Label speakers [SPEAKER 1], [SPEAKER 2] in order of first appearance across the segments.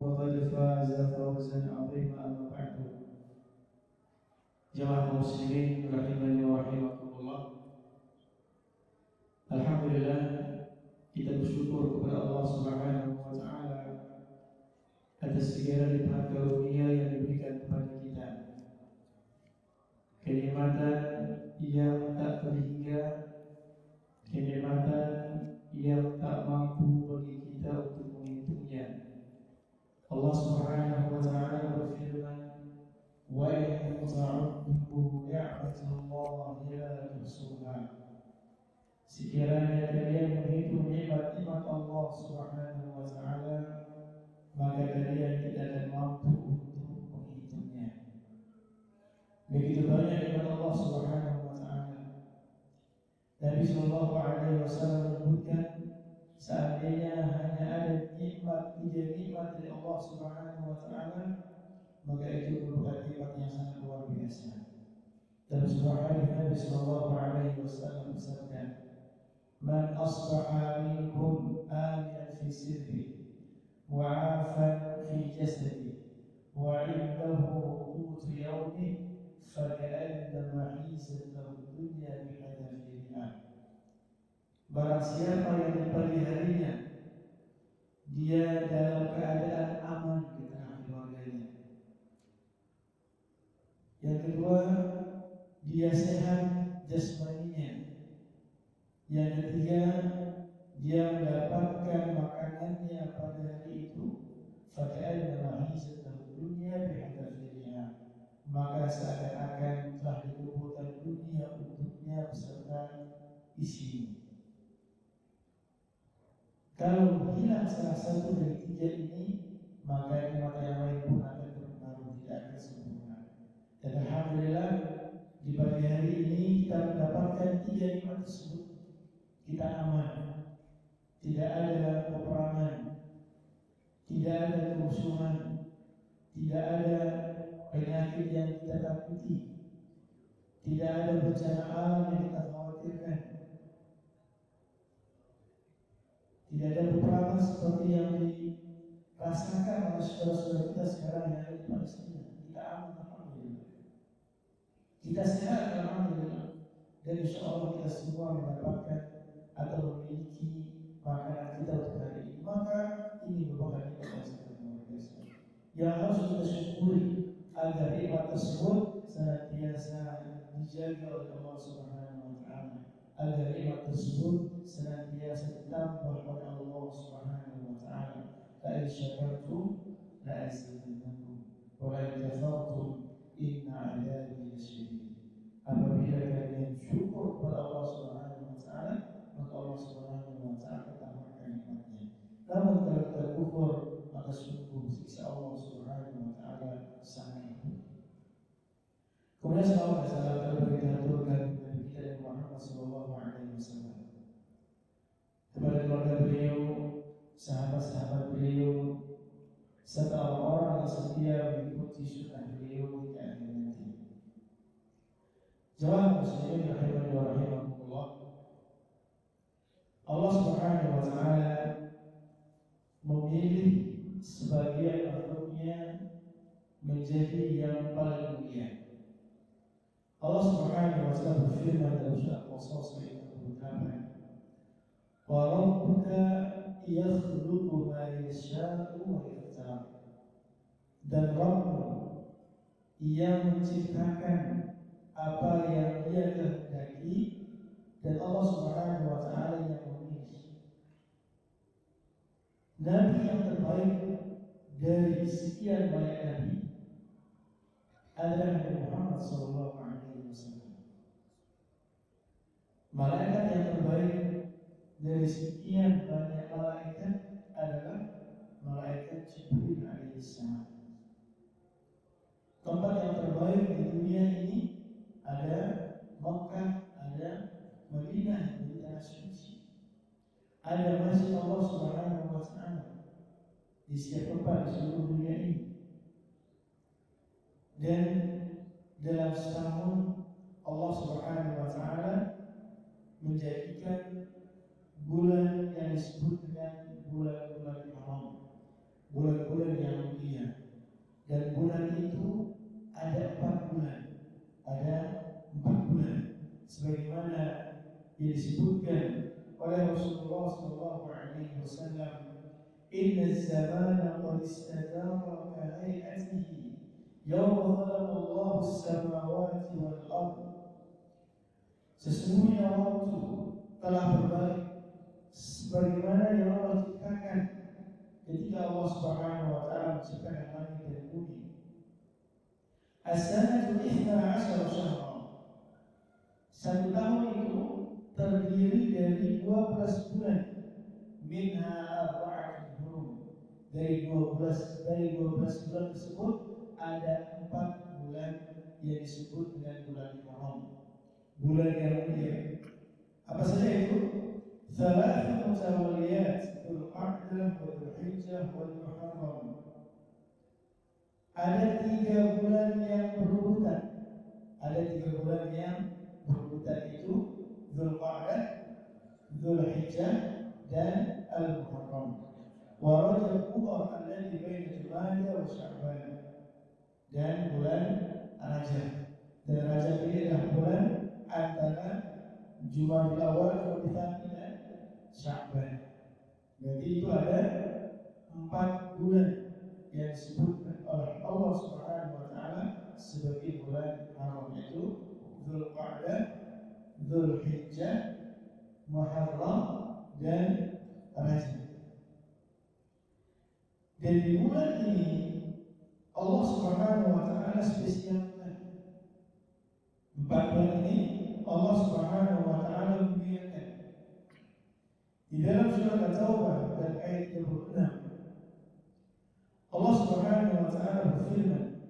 [SPEAKER 1] وقد فاز فوزا عظيما. أما بعد، جماعة المسلمين rahimani wa rahimakumullah. Alhamdulillah, kita bersyukur kepada Allah Subhanahu wa taala atas segala limpahan karunia yang diberikan kepada kita. Kenikmatan yang tak terhingga, kenikmatan yang tak mampu bagi kita untuk menghitungnya. Allah Subhanahu wa taala berfirman, "Wa in ta'uddu ni'matallahi la tuhsuha." Sekiranya kalian menghitung nikmat-nikmat Allah Subhanahu wa taala, maka kalian tidak akan mampu untuk menghitungnya. Begitu banyak nikmat Allah Subhanahu wa taala. Nabi sallallahu alaihi wasallam menyebutkan, seandainya hanya ada tiga nikmat dari Allah Subhanahu wa taala, maka itu merupakan nikmat yang sangat luar biasa. Dalam sebuah hadis Nabi sallallahu alaihi wasallam bersabda, "Man asbaha minkum aminan fi sirri wa 'afan fi jasadi wa 'indahu qutu yawmi faka'annama hizat lahu dunya bihadafiriha." Barang siapa yang di pagi harinya dia dalam keadaan aman di tengah keluarganya. Yang kedua, dia sehat jasmaninya. Yang ketiga, dia mendapatkan makanannya pada hari itu, faka'annama hizat lahu dunya bihadafiriha, maka seakan-akan telah dikumpulkan dunia untuknya beserta isinya. Kalau hilang salah satu dari tiga ini, maka nikmat yang lain pun akan berpengaruh, tidak akan sempurna. Dan alhamdulillah, di pagi hari ini kita mendapatkan tiga nikmat tersebut. Kita aman, tidak ada peperangan, tidak ada kerusuhan, tidak ada penyakit yang kita takuti, tidak ada bencana alam yang kita khawatirkan, tidak ada peperangan seperti yang dirasakan oleh saudara-saudara kita sekarang yang ada di Palestina. Kita aman, alhamdulillah. Kita sehat, alhamdulillah. Dan insya Allah kita semua mendapatkan atau memiliki makanan kita untuk hari ini. Maka ini merupakan nikmat yang sangat luar biasa yang harus kita syukuri agar nikmat tersebut senantiasa dijaga oleh Allah Subhanahu wa taala, agar nikmat tersebut senantiasa ditambah oleh Allah Subhanahu wa taala. La in syakartum la azidannakum wa la in kafartum inna 'adzabi lasyadid. Apabila kalian syukur kepada Allah Subhanahu wa taala, maka Allah Subhanahu wa taala tambahkan nikmatnya. Namun kalau kita kufur, maka sungguh siksa Allah Subhanahu wa taala sangat pedih. Kemudian salawat dan salam kita aturkan Nabi kita Muhammad sallallahu alaihi wasallam, kepada keluarga beliau, sahabat-sahabat beliau, serta orang-orang yang setia mengikuti sunnah beliau hingga akhir nanti. Jemaah muslimin rahimani wa rahimakumullah. Allah Subhanahu wa taala memilih sebagian makhluknya menjadi yang paling mulia. Allah Subhanahu wa taala berfirman dalam surah Al-Qasas ayat 28, "Wa rabbuka yakhluqu ma yasha'u wa yakhtar." Dan Rabbmu yang menciptakan apa yang Dia kehendaki, dan Allah Subhanahu wa taala yang memilih. Nabi yang terbaik dari sekian banyak nabi adalah Nabi Muhammad sallallahu alaihi wasallam. Malaikat yang terbaik dari sekian banyak malaikat adalah malaikat Jibril alaihi salam. Tempat yang terbaik di dunia ini ada Makkah, ada Madinah, di tanah suci. Ada masjid Allah Subhanahu wa taala di setiap tempat di seluruh dunia ini. Dan dalam setahun Allah Subhanahu wa taala menjadikan bulan yang disebut dengan bulan-bulan haram. bulan-bulan yang mulia. Dan bulan itu ada 4 bulan. Ada 4 bulan. Sebagaimana yang disebutkan oleh Rasulullah SAW, Inna az-zamana qad istadara ka hay'atihi yawma khalaqa Allahu as-samawati wal ardh. Sesungguhnya waktu telah berbalik sebagaimana yang Allah ciptakan ketika Allah Subhanahu wa taala menciptakan langit dan bumi. As-sanatu 12 syahra. Satu tahun itu terdiri dari 12 bulan. Minha arba'atun hurum. Dari 12 bulan tersebut ada 4 bulan yang disebut dengan bulan haram. Bulan yang mulia. Apa saja itu? Thalath mutawaliyat, Dzulqa'dah wa Dzulhijjah wal Muharram. Ada 3 bulan yang berurutan. Ada 3 bulan yang berurutan itu Dzulqa'dah, Dzulhijjah dan Al-Muharram. Wa Rajab alladhi baina Jumadah wa Sya'ban. Dan bulan Rajab. Dan Rajab ini adalah bulan antara Jumadil Awal, Rabiul Tsani dan Sya'ban. Berarti itu ada 4 bulan yang disebutkan oleh Allah Subhanahu wa taala sebagai bulan haram, yaitu Dzulqa'dah, Dzulhijjah, Muharram dan Rajab. Dan di bulan ini Allah Subhanahu wa taala spesialkan 4 bulan ini. Allah Subhanahu wa taala muliakan. Di dalam surat At-Taubah dan ayat 36, Allah Subhanahu wa taala berfirman,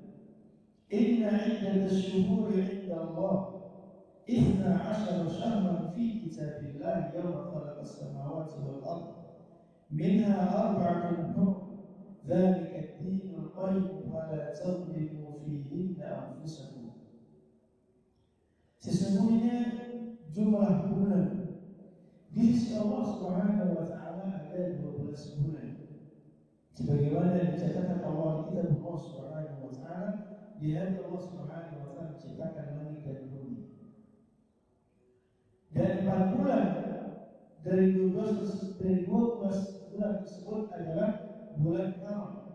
[SPEAKER 1] "Inna 'iddatasy-syuhuri 'inda Allah 12 syahran fi kitabillah yawma khalaqas samawati wal ardh minha arba'atun hurum dzalika ad-dinul qayyim fala tadhlimu fihinna anfusakum." Sesungguhnya jumlah bulan di sisi Allah Subhanahu wa taala ada 12 bulan. Sebagaimana dicatatkan Allah di kitab Allah Subhanahu wa taala, di hari Allah Subhanahu wa taala menciptakan langit dan bumi. Dan 4 bulan dari 12 bulan tersebut adalah bulan haram.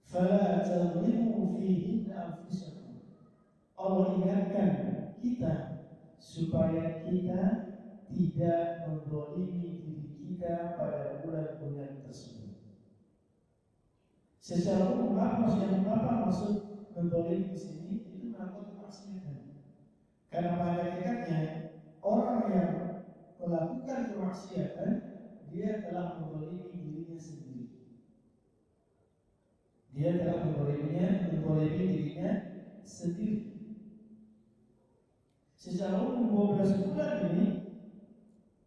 [SPEAKER 1] Fala tadhlimu fihinna anfusakum. Allah ingatkan kita supaya kita tidak menzalimi diri kita pada bulan-bulan tersebut. Secara umum apa maksud menzalimi di sini? Itu melakukan kemaksiatan. Karena pada hakikatnya orang yang melakukan kemaksiatan dia telah menzalimi dirinya sendiri. Dia telah menzalimi dirinya sendiri. Secara umum 12 bulan ini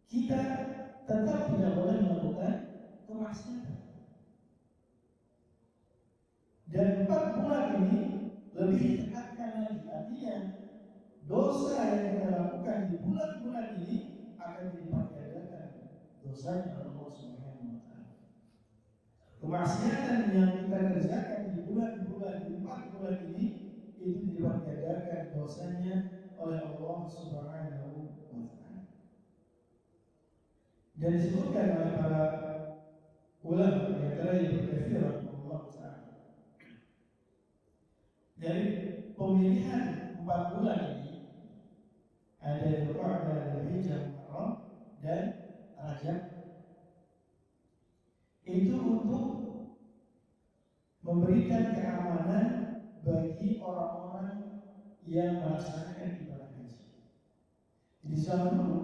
[SPEAKER 1] kita tetap tidak boleh melakukan kemaksiatan. Dan 4 bulan ini lebih ditekankan lagi, artinya dosa yang kita lakukan di bulan-bulan ini akan dilipat gandakan dosanya oleh Allah Subhanahu wa taala. Kemaksiatan yang kita kerjakan di bulan-bulan, di 4 bulan ini itu dilipat gandakan dosanya oleh Allah Subhanahu wa taala. Dan disebutkan oleh para ulama yang telah berkafir Allah taala. Dari pemilihan 4 bulan ini ada Dzulqa'dah, Dzulhijjah, Muharram dan Rajab. Itu untuk memberikan keamanan bagi orang-orang yang melaksanakan ibadah haji. Di zaman dulu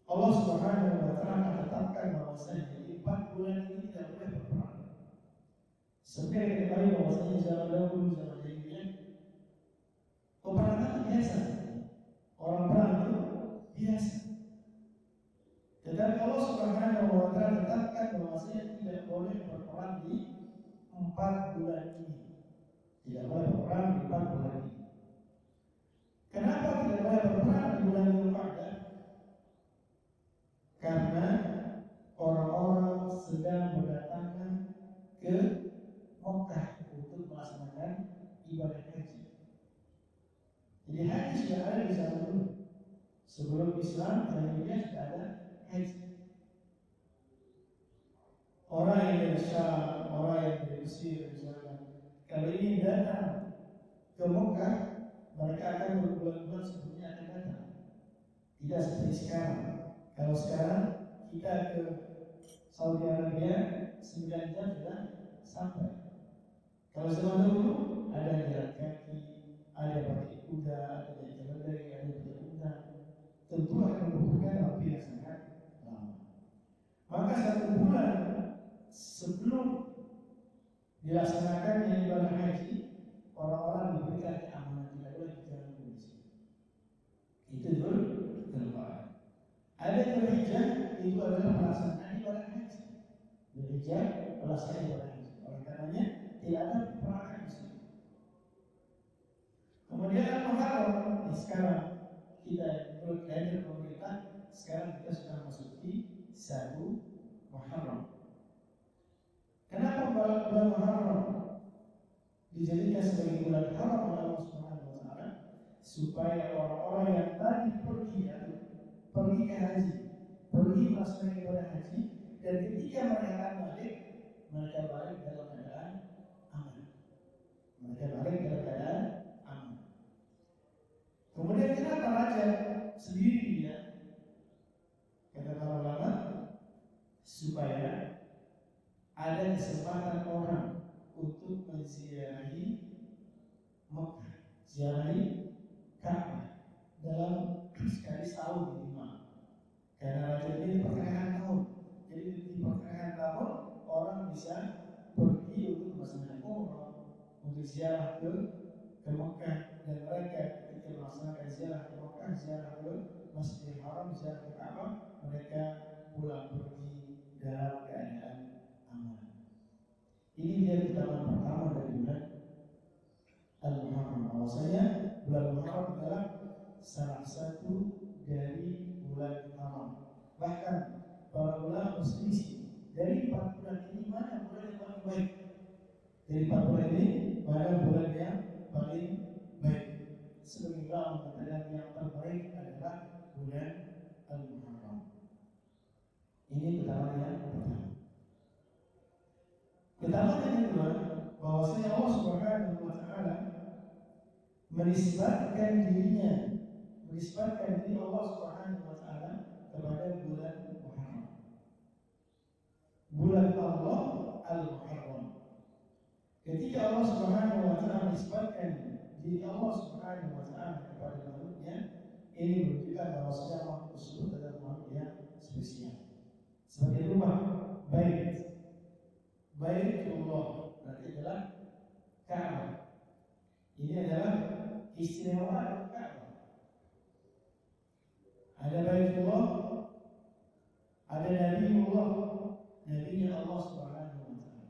[SPEAKER 1] Allah Subhanahu wa taala tetapkan bahwasanya di 4 bulan ini tidak boleh berperang. Seperti kita tahu bahwasanya zaman dahulu, zaman jahiliyah, peperangan itu biasa. Orang perang itu biasa. Tetapi Allah Subhanahu wa taala tetapkan bahwasanya tidak boleh berperang di 4 bulan ini. Tidak boleh berperang di 4 bulan ini. Kenapa tidak boleh berperang di bulan Dzulqa'dah? Karena orang-orang sedang berdatangan sebelum Islam jahiliyah sudah ada haji. Orang yang dari Syam, orang yang dari Mesir misalnya, kalau ini datang ke Mekah, mereka akan berbulan-bulan sebelumnya akan datang. Tidak seperti sekarang. Kalau sekarang kita ke Saudi Arabia 9 jam sudah sampai. Kalau zaman dulu ada jalan kaki, ada pakai kuda, ada jalan keledai, ada berunta. Tentu akan membutuhkan waktu yang sangat lama. Maka 1 bulan sebelum dilaksanakannya ibadah haji, orang-orang diberikan keamanan, tidak boleh berjalan di sini. Itu dulu kelupaan. Ada Dzulhijjah, itu adalah pelaksanaan ibadah haji. Dzulhijjah pelaksanaan ibadah haji. Oleh karenanya tidak ada peperangan di sini. Kemudian Al-Muharram, sekarang kita menurut kalender pemerintah, sekarang kita sudah masuki 1 Muharram. Kenapa bulan Muharram dijadikan sebagai bulan haram oleh Allah Subhanahu wa taala? Supaya orang-orang yang tadi pergi ke haji, pergi melaksanakan ibadah haji, dan ketika mereka balik, mereka balik dalam keadaan aman. Mereka balik dalam keadaan aman. Kemudian kenapa raja sendiri dia? Kata para ulama, supaya ada kesempatan orang untuk menziarahi Mekah, ziarahi Ka'bah dalam sekali setahun minimal. Karena raja ini di pertengahan tahun, jadi di pertengahan tahun orang bisa pergi untuk melaksanakan umrah, untuk ziarah ke Mekah, dan mereka ketika melaksanakan ziarah ke Mekah, ziarah ke Masjidil Haram, ziarah ke Ka'bah, mereka pulang pergi dalam keadaan aman. Ini dia keutamaan pertama dari bulan Al-Muharram. Bahwasanya bulan Muharram adalah salah satu dari bulan haram. Bahkan para ulama berselisih dari 4 bulan ini mana bulan yang paling baik. Dari 4 bulan ini mana bulan yang paling baik. Sebagai ulama mengatakan yang terbaik adalah bulan Al-Muharram. Ini keutamaan yang pertama. Keutamaan yang kedua, bahwasanya Allah Subhanahu wa taala menisbatkan diri Allah Subhanahu wa taala kepada bulan Muharram. Bulan Allah Al-Muharram. Ketika Allah Subhanahu wa taala menisbatkan diri Allah Subhanahu wa taala kepada makhluknya, ini menunjukkan bahwasanya makhluk tersebut adalah makhluk yang spesial. Sebagai rumah Baitullah berarti adalah Ka'bah. Ini adalah istimewaan Ka'bah. Ada Baitullah, ada Nabiullah, Nabinya Allah Subhanahu wa taala.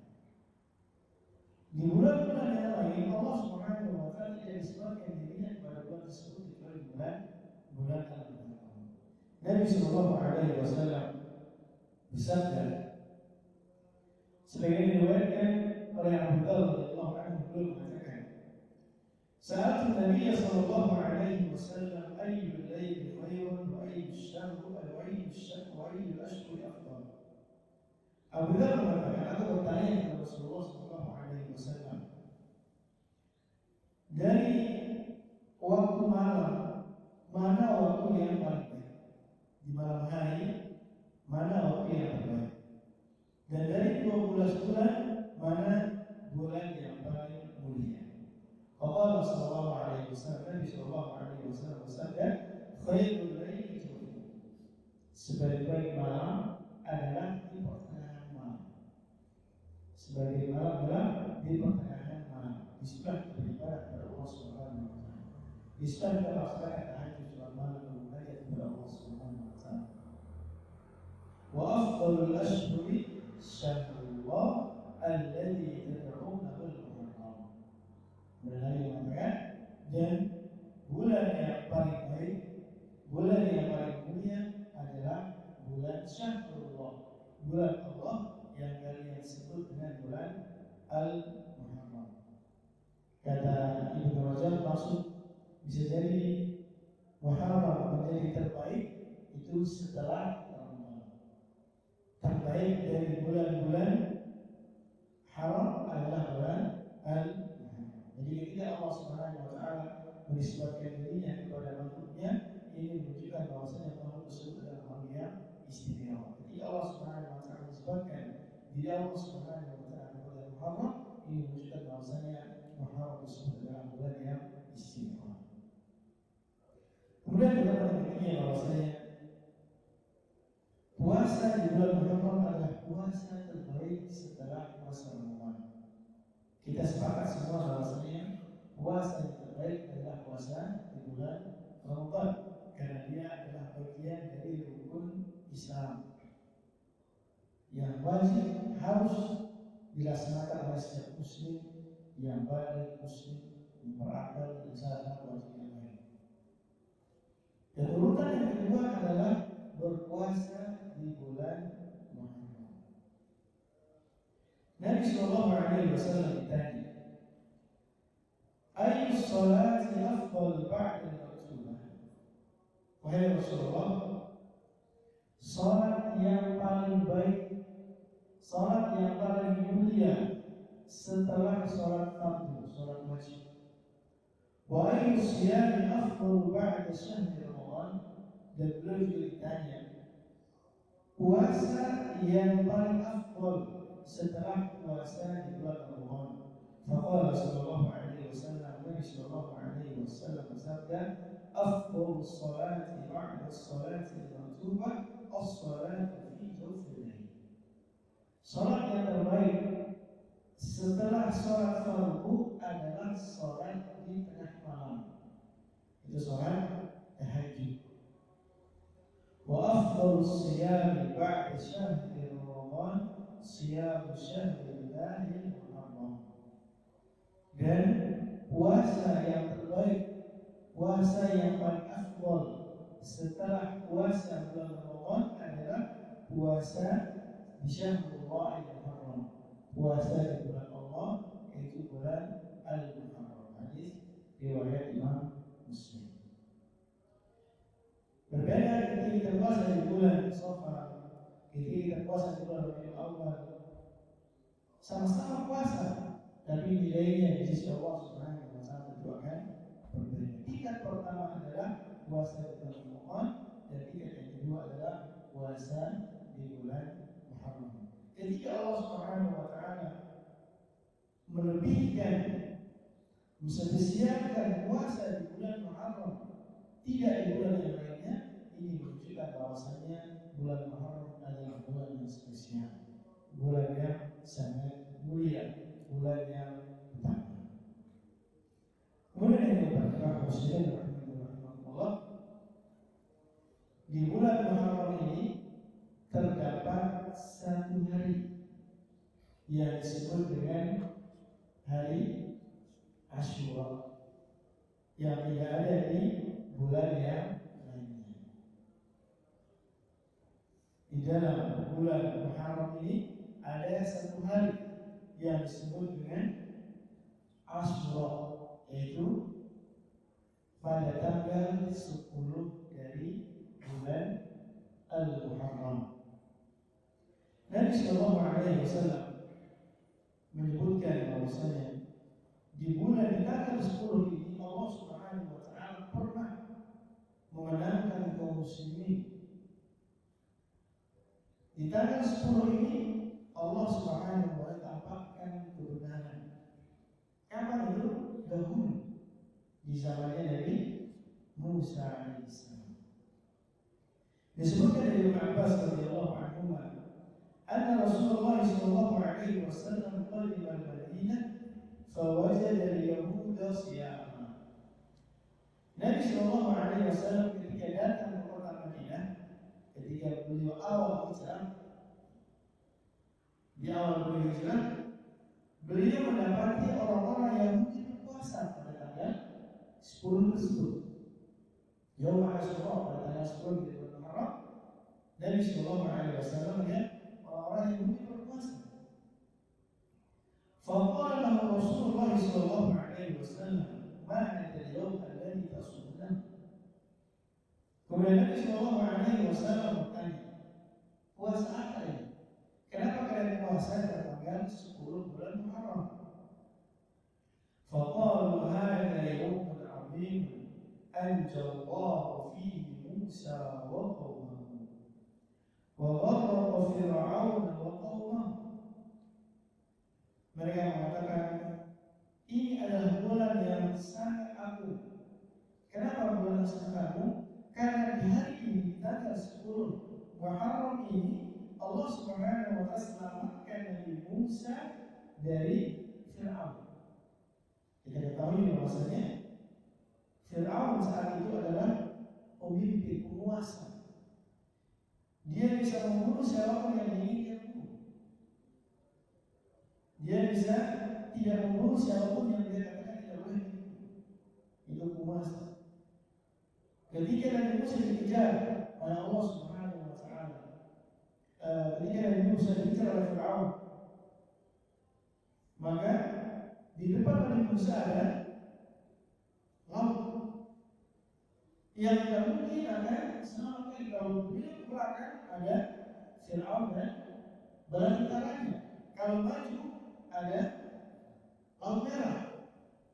[SPEAKER 1] Di bulan-bulan yang lain Allah Subhanahu wa taala tidak disebutkan dirinya kepada bulan tersebut kecuali bulan Al-Muharram. Nabi sallallahu alaihi wasallam bersabda, sebagaimana diriwayatkan oleh Abu Dzar radhiyallahu anhu, beliau mengatakan, "Sa'altu Nabi sallallahu alaihi wasallam ayyul laili khairun wa ayyul syahri wa ayyul ashhuri afdal." Abu Dzar mengatakan, aku bertanya kepada Rasulullah sallallahu alaihi wasallam, dari waktu malam mana waktu yang paling baik? Di malam hari mana waktu yang terbaik? Dan dari 12 bulan mana bulan yang paling mulia? Allah sallallahu alaihi wasallam, Nabi sallallahu alaihi wasallam bersabda, khairul laili jawfuhu. Sebaik-baik malam adalah di pertengahan malam. Sebaik malam adalah di pertengahan malam. Di sebelah beribadah kepada Allah Subhanahu wa taala. Di sebelah kita melaksanakan tahajud salat malam menghadap kepada Allah Subhanahu wa taala. Wa afdalul ashhuri syahrullah alladzi tad'unahu al-Muharram. Nabi mengatakan, dan bulan yang paling baik, bulan yang paling mulia adalah bulan Syahrullah, bulan Allah yang kalian sebut dengan bulan Al-Muharram. Kata Ibnu Rajab, maksud bisa jadi Muharram menjadi terbaik itu setelah Ramadan. Terbaik dari bulan-bulan haram adalah bulan Al-Muharram. Jadi ketika Allah Subhanahu wa taala menisbatkan dirinya kepada makhluknya, ini menunjukkan bahwasanya makhluk tersebut adalah makhluk yang istimewa. Ketika Allah Subhanahu wa taala menisbatkan diri Allah Subhanahu wa taala kepada Muharram, ini menunjukkan bahwasanya Muharram tersebut adalah bulan yang istimewa. Kemudian kita berpikir bahwasanya puasa di bulan Muharram adalah puasa terbaik setelah puasa Ramadan. Kita sepakat semua bahwasanya puasa yang terbaik adalah puasa di bulan Ramadan karena dia adalah bagian dari rukun Islam yang wajib harus dilaksanakan oleh setiap muslim yang balik, muslim yang berakal dan sadar wajib yang lain. Dan urutan yang kedua adalah berpuasa di bulan Muharram. Nabi sallallahu alaihi wasallam ditanya, "Ayyu sholati afdal ba'da al-maktubah?" Wahai Rasulullah, salat yang paling baik, salat yang paling mulia setelah salat fardu, salat wajib. Wa ayyu siyami afdal ba'da syahri Ramadan? Dan beliau juga ditanya, puasa yang paling afdal setelah puasa di bulan Ramadan. Faqala sallallahu alaihi wasallam, Nabi sallallahu alaihi wasallam bersabda, afdal salati ba'da salati al-maktubah as-salatu fi jawfil lail. Salat yang terbaik setelah salat fardu adalah salat di tengah malam. Itu salat tahajud. Wa afdalu siyami ba'da syahri Ramadan siyamu syahrillahi Muharram. Dan puasa yang terbaik, puasa yang paling afdal setelah puasa bulan Ramadan adalah puasa di syahrullah Muharram, puasa di bulan Allah, yaitu bulan Al-Muharram. Hadis riwayat Imam Muslim. Berbeda ketika kita puasa di bulan Safar, ketika kita puasa di bulan Rabiul Awal, sama-sama puasa, tapi nilainya di sisi Allah Subhanahu wa taala itu akan berbeda. Tingkat pertama adalah puasa di bulan Ramadan, dan tingkat yang kedua adalah puasa di bulan Muharram. Ketika Allah Subhanahu wa taala melebihkan, menspesialkan puasa di bulan Muharram, tidak di bulan yang lainnya, ini menunjukkan bahwasanya bulan Muharram adalah bulan yang spesial, bulan yang sangat mulia, bulan yang utama. Kemudian yang kedua, Muslimin rahimahullah, di bulan Muharram ini terdapat satu hari yang disebut dengan hari Asyura yang tidak ada di bulan yang lainnya. Di dalam bulan Muharram ini ada satu hari yang disebut dengan Asyura, yaitu pada tanggal 10 dari bulan Al-Muharram. Nabi sallallahu alaihi wasallam menyebutkan bahwasanya di bulan tanggal 10 ini Allah Subhanahu wa taala pernah memenangkan kaum muslimin. Di tanggal 10 ini Allah Subhanahu wa taala tampakkan kebenaran. Kapan itu? Dahulu di zamannya Nabi Musa alaihissalam. Disebutkan dari Ibnu Abbas radhiyallahu anhu, anna Rasulullah sallallahu alaihi wasallam qadima al-Madinah fawajada al-yahuda siyama. Nabi sallallahu alaihi wasallam ketika datang ke kota Madinah, ketika beliau awal hijrah, di awal beliau hijrah, beliau mendapati orang-orang Yahudi berpuasa pada tanggal 10 tersebut. Yaum Asyura pada tanggal 10 di bulan Muharram, Nabi sallallahu alaihi wasallam melihat orang-orang Yahudi berpuasa. Faqala lahu Rasulullah sallallahu alaihi wasallam, "Ma hadha al-yawm alladhi tasumuna?" Kemudian Nabi Shallallahu Alaihi Wasallam bertanya, puasa apa ini? Kenapa kalian puasa pada tanggal 10 bulan Muharram? Faqalu hadha yawmun 'azim anjallahu fihi Musa wa qaumahu wa gharraqa Fir'aun wa qaumahu. Mereka mengatakan, ini adalah bulan yang sangat agung. Kenapa bulan sangat agung? Karena di hari ini, tanggal 10 Muharram ini, Allah Subhanahu wa Ta'ala selamatkan Nabi Musa dari Fir'aun. Kita ketahui bahwasanya Fir'aun saat itu adalah pemimpin penguasa. Dia bisa membunuh siapapun yang ingin dia bunuh. Dia bisa tidak membunuh siapapun yang dia katakan tidak boleh dibunuh. Itu penguasa. Ketika Nabi Musa dikejar oleh Allah Subhanahu wa Ta'ala, ketika Nabi Musa dikejar oleh Fir'aun, maka di depan Nabi Musa ada laut yang tidak mungkin akan selamatkan. Kalau beliau ke belakang ada Fir'aun dan bala tentaranya. Kalau maju ada laut merah.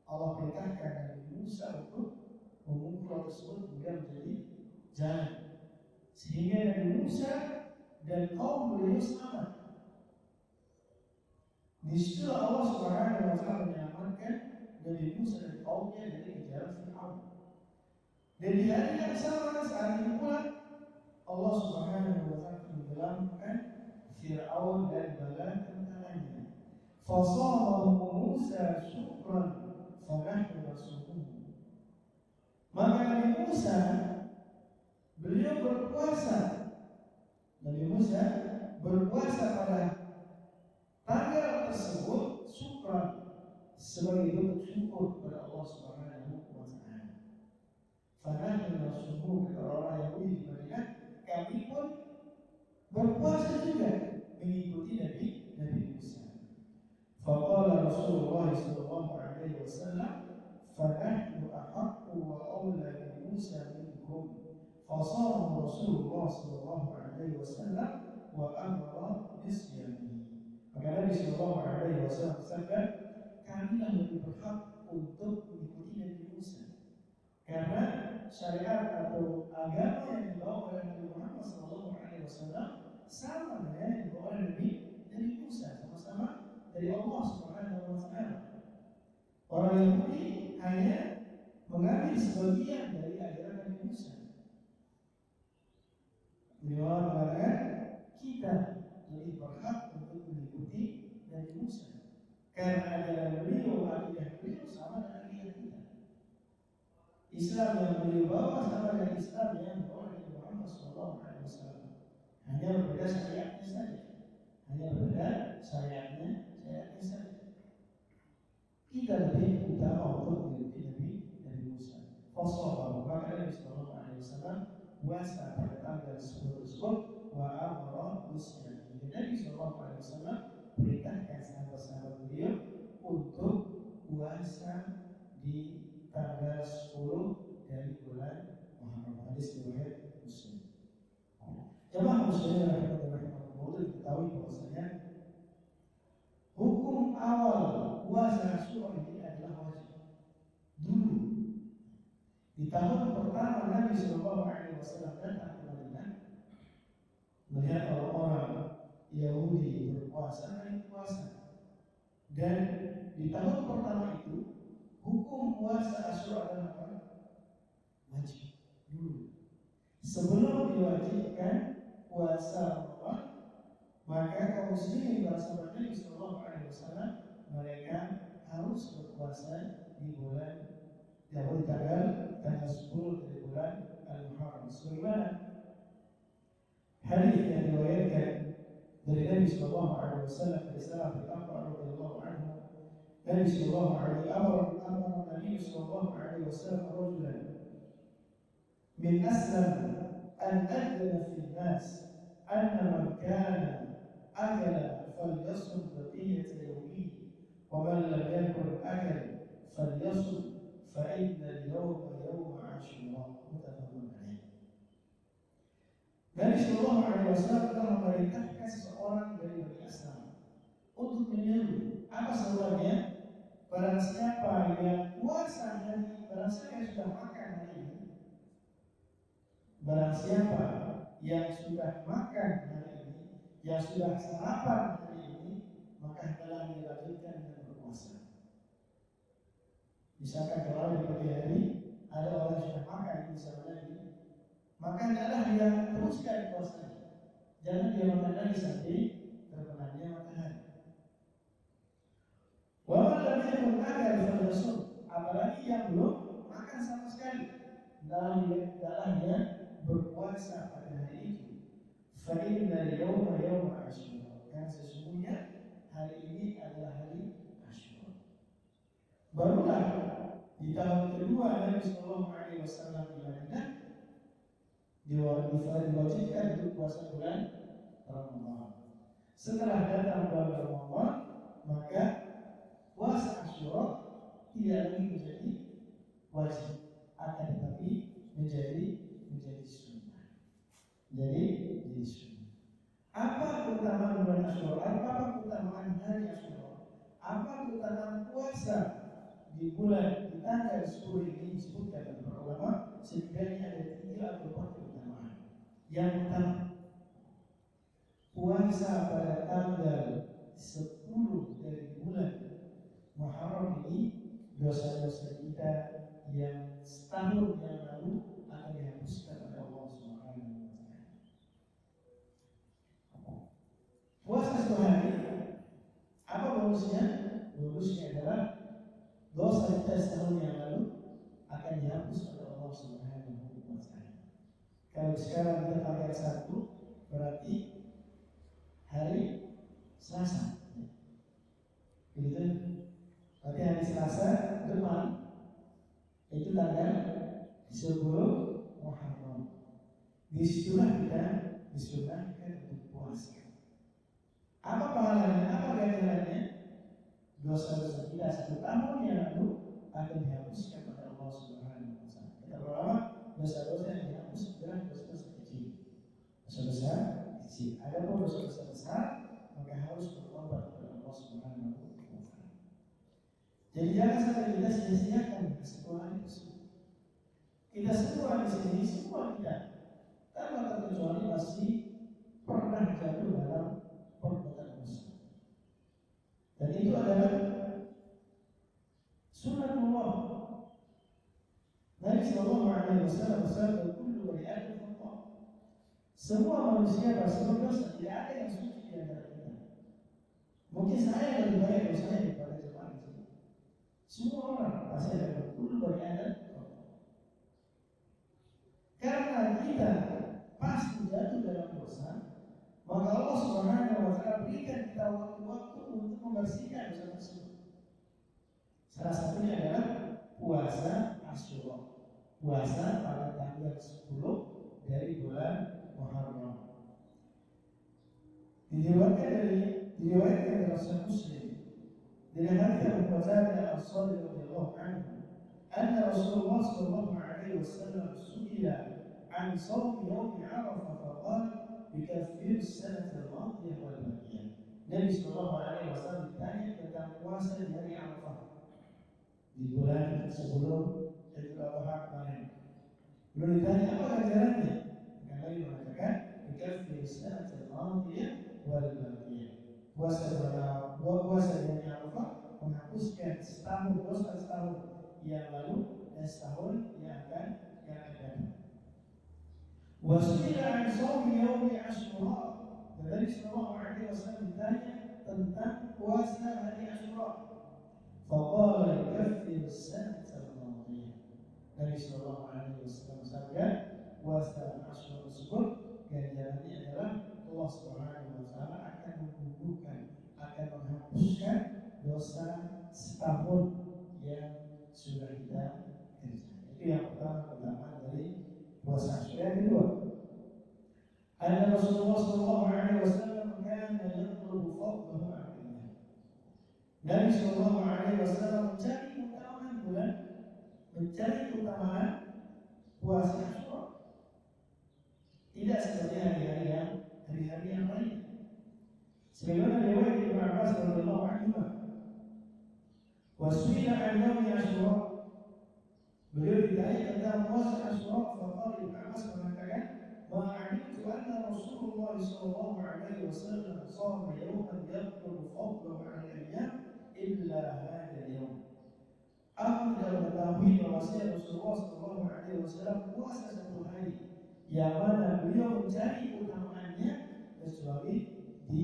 [SPEAKER 1] Allah perintahkan Nabi Musa untuk memukul laut tersebut kemudian menjadi jalan, sehingga Nabi Musa dan kaum beliau selamat. Di situ Allah Subhanahu wa Ta'ala menyelamatkan Nabi Musa dan kaumnya dari kejaran Fir'aun. Dan di hari yang sama saat itu pula Allah Subhanahu wa Ta'ala menenggelamkan Fir'aun dan bala tentaranya. Fasamahu Musa syukran fanahnu rasuluhu. Maka Nabi Musa beliau berpuasa. Nabi Musa berpuasa pada tanggal tersebut syukran, sebagai bentuk syukur kepada Allah Subhanahu wa Ta'ala. Fanahnu rasuluhu, kata orang Yahudi di Madinah, kami pun berpuasa juga mengikuti Nabi Musa. Faqala Rasulullah sallallahu alaihi wasallam, fanahnu ahaqqu wa awla bi Musa minkum. Fasama Rasulullah sallallahu alaihi wasallam wa amara bisyamihi. Maka Nabi sallallahu alaihi wasallam bersabda, kamilah lebih berhak untuk mengikuti Nabi Musa, karena syariat atau agama yang dibawa oleh Nabi Muhammad sallallahu alaihi wasallam sama dengan yang dibawa oleh Nabi Musa, sama-sama dari Allah Subhanahu wa Ta'ala. Orang Yahudi hanya mengambil sebagian dari ajaran Nabi Musa. Beliau mengatakan kita lebih berhak untuk mengikuti Nabi Musa, karena ajaran beliau, akidah beliau sama dengan akidah kita. Islam yang beliau bawa sama dengan Islam yang dibawa oleh Muhammad SAW. Hanya berbeda syariatnya saja. Saja. Kita lebih utama untuk mengikuti Nabi Musa. Fasabah, maka Nabi SAW puasa pada tanggal 10 tersebut, wa amara bisyamihi. Nabi SAW perintahkan sahabat-sahabat beliau untuk puasa di tanggal 10 dari bulan Muharram. Hadis riwayat Muslim. Jemaah muslimin rahimahullah, diketahui bahwasanya hukum awal puasa Asyura ini adalah wajib. Dulu di tahun pertama Nabi Shallallahu Alaihi Wasallam datang ke Madinah, melihat orang-orang Yahudi berpuasa dan puasa, dan di tahun pertama itu hukum puasa Asyura adalah apa? Wajib dulu. Sebelum diwajibkan puasa Ramadan, maka kaum muslimin sahabat Nabi Sallallahu Alaihi Wasallam mereka harus berpuasa di bulan tanggal 10 dari bulan Al-Muharram. Sebagaimana hadis yang diriwayatkan dari Nabi Sallallahu Alaihi Wasallam dari Sahabat Abu Bakar radhiyallahu anhu, Nabi Sallallahu Alaihi Wasallam rajulan min aslam an adana fi nas anna man kana akala falyasum baqiyata yawmihi wa man lam yakul akal falyasum fa inna al-yawma yawma Ashura. Muttafaqun alaih. Nabi Sallallahu Alaihi Wasallam telah memerintahkan seseorang dari Bani Aslam untuk menyeru. Apa seruannya? Barang siapa yang puasa hari, barang siapa yang sudah makan hari ini, barang siapa yang sudah makan hari ini, yang sudah sarapan hari ini, maka telah dilanjutkan dengan berpuasa. Misalkan kalau di pagi hari ada orang yang sudah makan misalnya ini, maka adalah dia teruskan puasanya. Jangan dia makan lagi sampai terbenamnya matahari. Walau lebih mengajar pada Rasul, apalagi yang belum makan sama sekali, dalamnya berpuasa pada hari itu. Fa'inna yawma Asyura, karena sesungguhnya hari ini adalah hari Asyura. Barulah di tahun kedua Nabi Sallallahu Alaihi Wasallam di Madinah diwajibkan untuk puasa bulan Ramadan. Setelah datang bulan Ramadan, maka puasa Asyura tidak lagi menjadi wajib, akan tetapi menjadi sunnah. Jadi sunnah. Apa keutamaan bulan Asyura? Apa keutamaan hari Asyura? Apa keutamaan puasa di bulan di tanggal 10 ini? Disebutkan oleh para ulama setidaknya ada 3 atau 4 keutamaan. Yang pertama, puasa pada tanggal 10 dari bulan Muharram ini, dosa-dosa kita yang setahun yang lalu akan dihapuskan oleh Allah Subhanahu wa Ta'ala. Puasa satu hari, apa bonusnya? Bonusnya adalah dosa kita setahun yang lalu akan dihapus oleh Allah Subhanahu wa Ta'ala. Kalau sekarang kita tanggal 1, berarti hari Selasa. Begitu. Berarti hari Selasa depan itu tanggal 10 Muharram. Disitulah kita disunahkan untuk puasa. Apa pahalanya? Apa ganjarannya? Dosa-dosa kita 1 tahun yang lalu akan dihapuskan oleh Allah Subhanahu wa Ta'ala. Kita berlama dosa-dosa yang dihapus adalah dosa-dosa kecil. Dosa-dosa kecil. Adapun dosa-dosa besar maka harus bertobat kepada Allah Subhanahu wa Ta'ala. Jadi jangan sampai kita sia-siakan kesempurnaan tersebut. Kita semua di sini, semua kita tanpa terkecuali masih pernah jatuh dalam perbuatan dosa. Dan itu adalah sunnatullah. Nabi Sallallahu Alaihi Wasallam bersabda, "Kullu bani Adam khata." Semua manusia pasti berdosa, tidak ada yang suci di antara kita. Mungkin saya lebih baik dosanya daripada jemaah di sini. Semua orang pasti ada kullu bani Adam khata. Karena kita pasti jatuh dalam dosa, maka Allah Subhanahu wa Ta'ala berikan kita waktu-waktu untuk membersihkan dosa tersebut. Salah satunya adalah puasa Asyura, puasa pada tanggal 10 dari bulan Muharram. Diriwayatkan dari Rasul Muslim dari hadits Abu Qatadah Al-Ansari radhiyallahu anhu, anna Rasulullah sallallahu alaihi wasallam su'ila an shaum yaum Arafah faqala bikaffir as-sanah al-madiyah wal baqiyah. Nabi sallallahu alaihi wasallam ditanya tentang puasa di hari Arafah di bulan sebelum Idul Adha kemarin. Lalu ditanya apa ganjarannya? Maka Nabi mengatakan bikaffir as-sanah al-madiyah wal baqiyah. Puasa di hari Arafah menghapuskan setahun dosa setahun yang lalu dan setahun yang akan datang. Wasu'ila an shaumi yaumi Asyura. Dan Nabi sallallahu alaihi wasallam ditanya tentang puasa hari Asyura. Faqala yukaffir as-sanah al-madiyah. Nabi sallallahu alaihi wasallam bersabda, puasa Asyura tersebut ganjarannya adalah Allah Subhanahu wa Ta'ala akan menggugurkan, akan menghapuskan dosa setahun yang sudah kita kerjakan. Itu yang pertama, keutamaan dari puasa Asyura. Yang kedua, anna Rasulullah sallallahu alaihi wasallam kana yatlubu fadlahu 'ala. Nabi sallallahu alaihi wasallam mencari keutamaan bulan, mencari keutamaan puasa Asyura. tidak seperti hari-hari yang lain. Sebagaimana riwayat Ibnu Abbas radhiyallahu anhu, wasuila an yaumi Asyura, beliau ditanya tentang puasa Asyura, faqala Ibnu Abbas mengatakan, ma'alimtu anna Rasulullah sallallahu alaihi wasallam shama yawman yaqulu fadlahu 'ala al-ayyam illa hadha al-yawm. Aku tidak mengetahui bahwasanya Rasulullah sallallahu alaihi wasallam puasa satu hari yang mana beliau mencari utamaannya kecuali di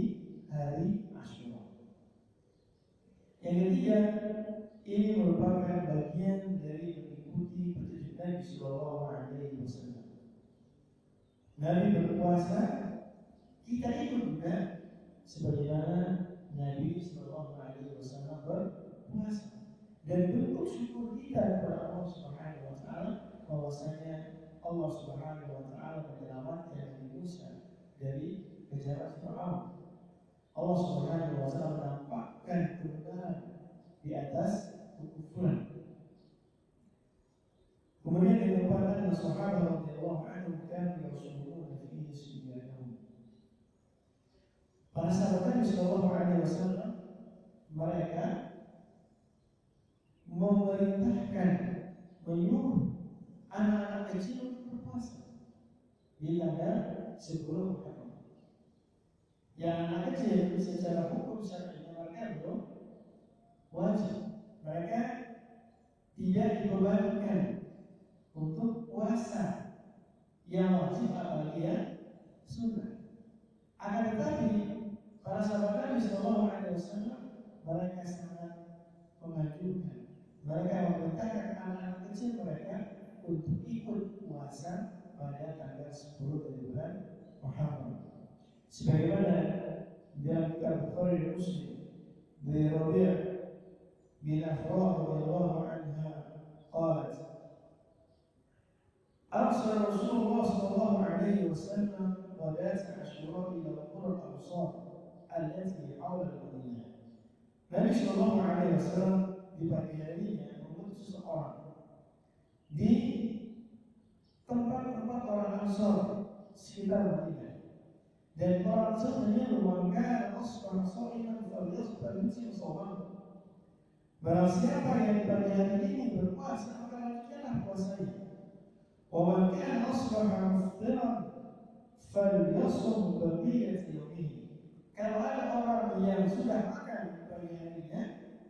[SPEAKER 1] hari Asyura. Yang ketiga, ini merupakan bagian dari mengikuti petunjuk Nabi sallallahu alaihi wasallam. Nabi berpuasa, kita ikut juga sebagaimana Nabi sallallahu alaihi wasallam berpuasa. Dan bentuk syukur kita kepada Allah Subhanahu wa taala bahwasanya Allah Subhanahu wa taala menyelamatkan Nabi Musa dari kejaran Firaun. Allah Subhanahu wa taala menampakkan kebenaran di atas kekufuran. Kemudian yang keempat, sahabat radhiyallahu anhum kanu yasumuna fihi siyamahum. Para sahabat Nabi sallallahu alaihi wasallam mereka memerintahkan, menyuruh anak-anak kecil untuk berpuasa di tanggal 10 Muharram. Yang anak kecil secara hukum syar'i mereka belum wajib, mereka tidak dibebankan untuk puasa yang wajib apalagi yang sunnah. Akan tetapi para sahabat Nabi sallallahu alaihi wasallam mereka sangat mengajukan, mereka memerintahkan anak-anak kecil mereka untuk ikut puasa pada tanggal 10 dari bulan Muharram. Sebagaimana dalam kitab Bukhari dan Muslim dari Rabi' bin Afrah radhiyallahu anha qalat, أرسل رسول الله صلى الله عليه وسلم غداة عاشوراء إلى قرى الأمصار التي حول المدينة. Nabi sallallahu alaihi wasallam di pagi harinya mengutus seseorang di tempat-tempat orang Ansar sekitar Madinah. Dan orang Ansar menyuruh warga asbah sha'iman falyasbah shawman. Barang siapa yang di pagi hari ini berpuasa maka lanjutkanlah puasanya. Wa man kana asbaha muftiran falyasum baqiyat yawmihi. Kalau ada orang yang sudah makan di pagi harinya,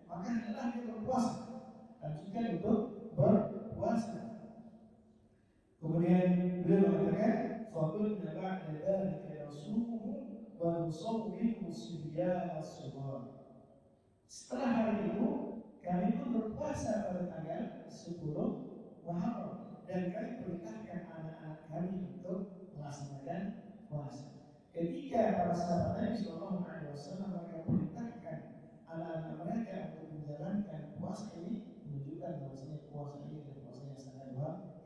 [SPEAKER 1] maka hendaklah dia berpuasa, lanjutkan untuk berpuasa. Kemudian beliau mengatakan, فَقُلْنَا بَعْدَ ذَلِكَ يَصُومُهُ وَنُصَوِّمُ صِبْيَانَ الصِّغَارِ. Setelah hari itu, kami pun berpuasa pada tanggal 10 Muharram dan kami perintahkan anak-anak kami untuk melaksanakan puasa. Ketika para sahabat Nabi sallallahu alaihi wasallam mereka perintahkan anak-anak mereka untuk menjalankan puasa ini, menunjukkan bahwasanya puasa ini adalah puasa yang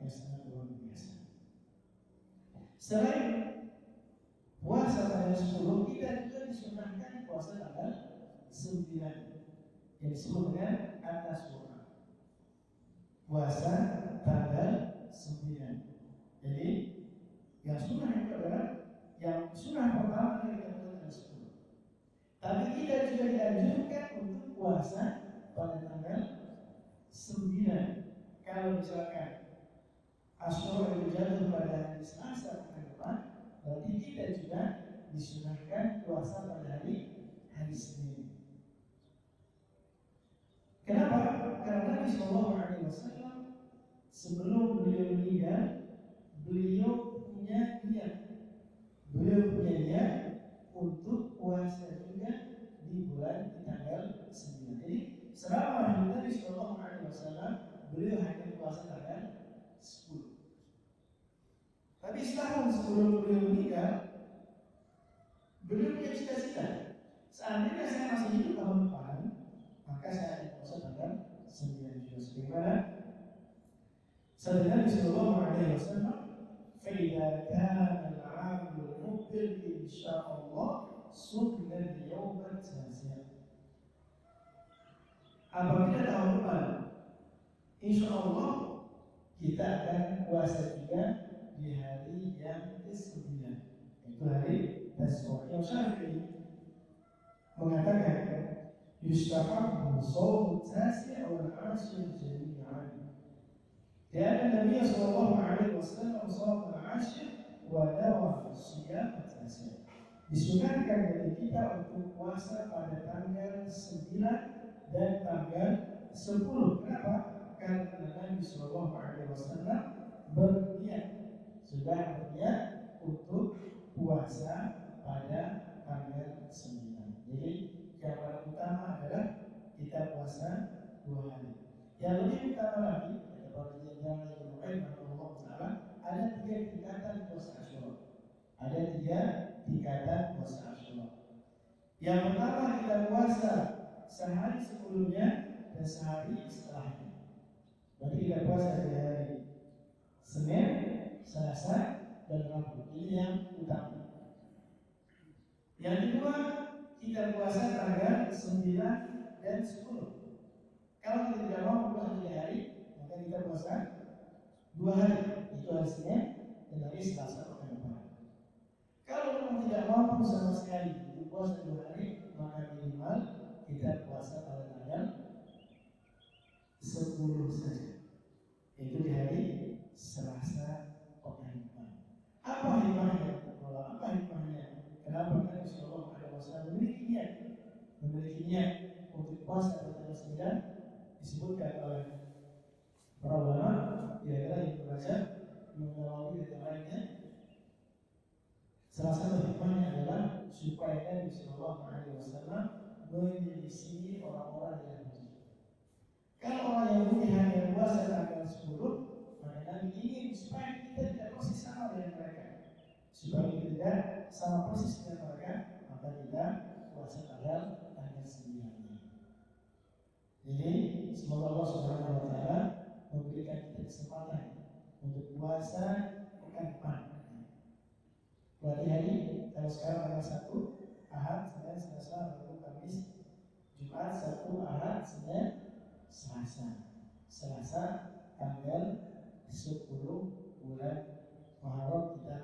[SPEAKER 1] sangat luar biasa. Selain puasa tanggal 10, kita juga disunahkan puasa tanggal 9 yang disebut dengan At-Tasu'a. Puasa tanggal 9. Jadi yang sunnah itu adalah yang sunnah pertama kita tanggal 10. Tapi kita juga dianjurkan untuk puasa pada tanggal 9. Kalau misalkan Asyura itu jatuh pada hari Selasa pekan depan, berarti kita juga disunahkan puasa pada hari Senin. Kenapa? Karena Nabi sallallahu alaihi wasallam sebelum beliau meninggal, beliau punya niat untuk puasa juga di tanggal 9. Jadi selama hidup Nabi sallallahu alaihi wasallam beliau hanya puasa tanggal 10. Tapi setahun sebelum beliau meninggal, beliau punya cita-cita. Seandainya saya masih hidup tahun depan, maka saya akan puasa tanggal 9 juga. Sebagaimana sabda Nabi sallallahu alaihi wasallam, "Fa'idza kana al-'am al-muqbil insyaallah sumna al-yawm al-tasi'." Apabila tahun depan, insyaallah kita akan puasa juga di hari yang ke-9, yaitu hari Taswa. Yang Syafi'i mengatakan yustahabbu shawmu tasi' wal 'ashir jami'an. Dan Nabi sallallahu alaihi wasallam shawma al-'ashir wa nawa siyam tasi'. Disunahkan bagi kita untuk puasa pada tanggal 9 dan tanggal 10. Kenapa? Karena Nabi sallallahu alaihi wasallam berniat untuk puasa pada tanggal 9. Jadi yang paling utama adalah kita puasa 2 hari. Yang lebih utama lagi, kata para ulama yang lain, ada 3 tingkatan puasa Asyura. Ada 3 tingkatan puasa Asyura. Yang pertama kita puasa sehari sebelumnya dan sehari setelahnya. Berarti kita puasa di hari Senin, Selasa, dan Rabu. Ini yang utama. Yang kedua, kita puasa tanggal 9 dan 10. Kalau kita tidak mau puasa 3 hari, maka kita puasa 2 hari. Itu hari Senin dan hari Selasa pekan depan. Kalau memang tidak mampu sama sekali untuk puasa 2 hari, maka minimal kita puasa pada tanggal 10 saja. Itu di hari Selasa pekan depan. Apa hikmahnya? Apa hikmahnya? Kenapa Nabi Sallallahu Alaihi Wasallam memiliki niat untuk puasa pada tanggal 9? Disebutkan oleh para ulama, ialah yang membaca Nawawi dan yang lainnya. Salah satu hikmahnya adalah supaya Nabi Sallallahu Alaihi Wasallam menyelisih orang-orang Yahudi. Kalau orang Yahudi hanya puasa tanggal 10, maka Nabi ingin supaya kita tidak persis sama dengan mereka. Supaya kita tidak sama persis dengan mereka, maka kita puasa tanggal 9. Jadi semoga Allah Subhanahu Wa Taala memberikan kita kesempatan untuk puasa pekan depan. Berarti hari kalau sekarang tanggal 1, Ahad, Senin, Selasa, Rabu, Kamis, Jumat, Sabtu, Ahad, Senin, Selasa tanggal 10 bulan Muharram kita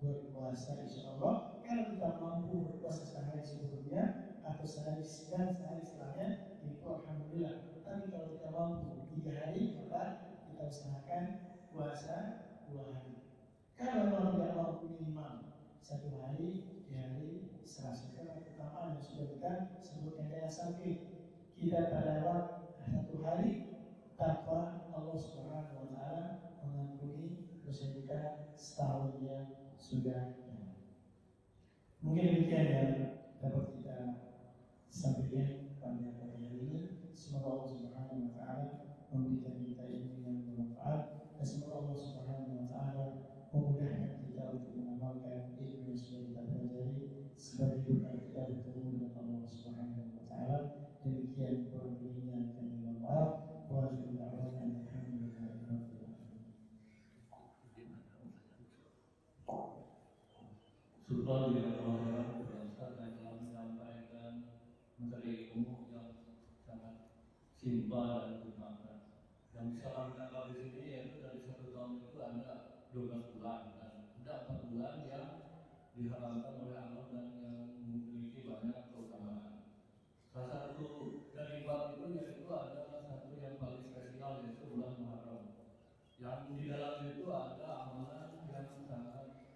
[SPEAKER 1] berpuasa insyaallah. Kalau kita mampu berpuasa sehari sebelumnya atau sehari setelahnya, itu alhamdulillah. Tapi kalau kita mampu 3 hari, maka kita usahakan puasa 2 hari. Kalau orang tidak mampu minimal 1 hari di hari Selasa, karena keutamaan yang sudah kita sebutkan, jangan sampai kita terlewat 1 hari tanpa Allah Subhanahu Wa Taala mengampuni dosa kita setahun yang sudah. Mungkin demikian yang dapat kita sampaikan pada pagi hari ini. Semoga Allah Subhanahu Wa Taala memberikan kita ilmu yang bermanfaat, dan semoga Allah Subhanahu Wa Taala memudahkan kita untuk mengamalkan ilmu yang sudah kita pelajari sebagai doa kita bertemu dengan Allah Subhanahu Wa Taala. Demikian perbicaraan yang kami mohon. Wa subhanallahi alhamdulillahi rabbil alamin.
[SPEAKER 2] Syukur Allah Ustaz yang telah menyampaikan materi ilmu yang sangat simpel dan bermakna. Yang bisa kami tangkap di sini yaitu dari 1 tahun itu ada 12 bulan dan ada 4 bulan yang diharamkan oleh Allah dan yang memiliki banyak keutamaan. Salah satu dari bab itu yaitu ada satu yang paling spesial, yaitu bulan Muharram. Yang di dalam itu ada amalan yang sangat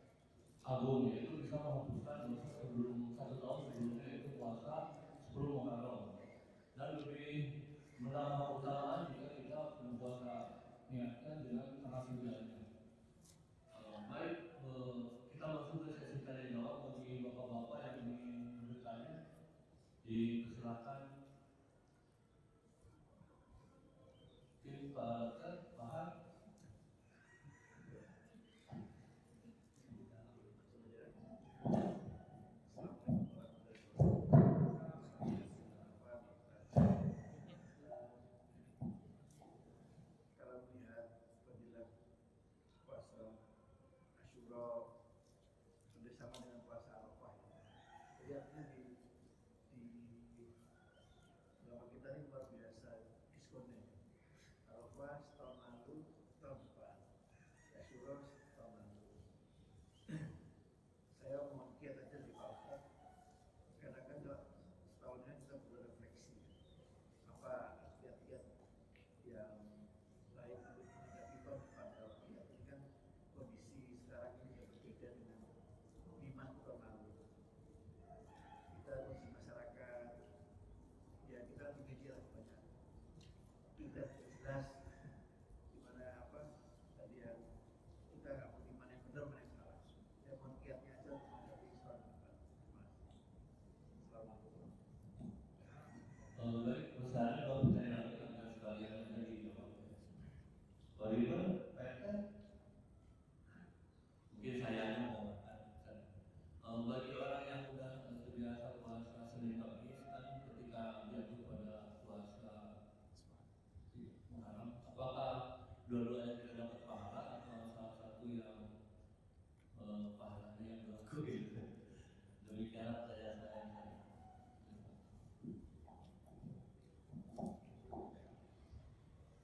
[SPEAKER 2] agung, yaitu bisa menghapuskan dosa sebelum 1 tahun sebelumnya, yaitu puasa 10 Muharram. Dan lebih menambah keutamaan jika kita berpuasa niatkan dengan tanggal 9-nya. Baik, kita masuk ke sesi tanya jawab bagi bapak-bapak yang ingin bertanya. Dipersilakan. Pak Bahar.
[SPEAKER 3] Kalau melihat fadilah puasa Asyura bersama dengan puasa Arafah, lihatnya di cerdas, gimana apa tadi ya, kita nggak mau mana yang benar mana yang salah, ya mau kiatnya aja menghadapi Islam. Assalamualaikum.
[SPEAKER 2] Baik, pesan kalau pertanyaan anda sekalian tadi jawab. Bagaimana PRT? Mungkin saya mau bagi orang yang sudah terbiasa puasa Senin Kamis kan ketika jatuh pada puasa Muharram, apakah dua-duanya tidak dapat pahala atau salah satu yang pahalanya yang berlaku gitu? Demikian saya.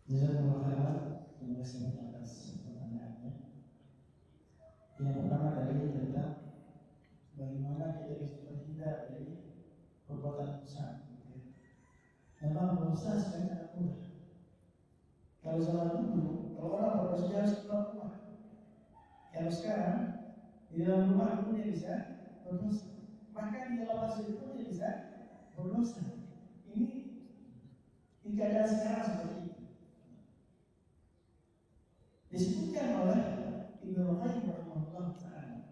[SPEAKER 1] Jazakumullah khairan. Terima kasih banyak atas pertanyaannya. Yang pertama dari tentang bagaimana kita bisa terhindar dari perbuatan dosa. Memang dosa sebenarnya sangat mudah. Kalau zaman dulu, kalau orang berdosa dia harus keluar rumah. Kalau sekarang di dalam rumah pun dia bisa berdosa. Maka di dalam masjid pun dia bisa berdosa. Ini keadaan sekarang seperti itu. Disebutkan oleh Ibnu Qayyim rahimahullah ta'ala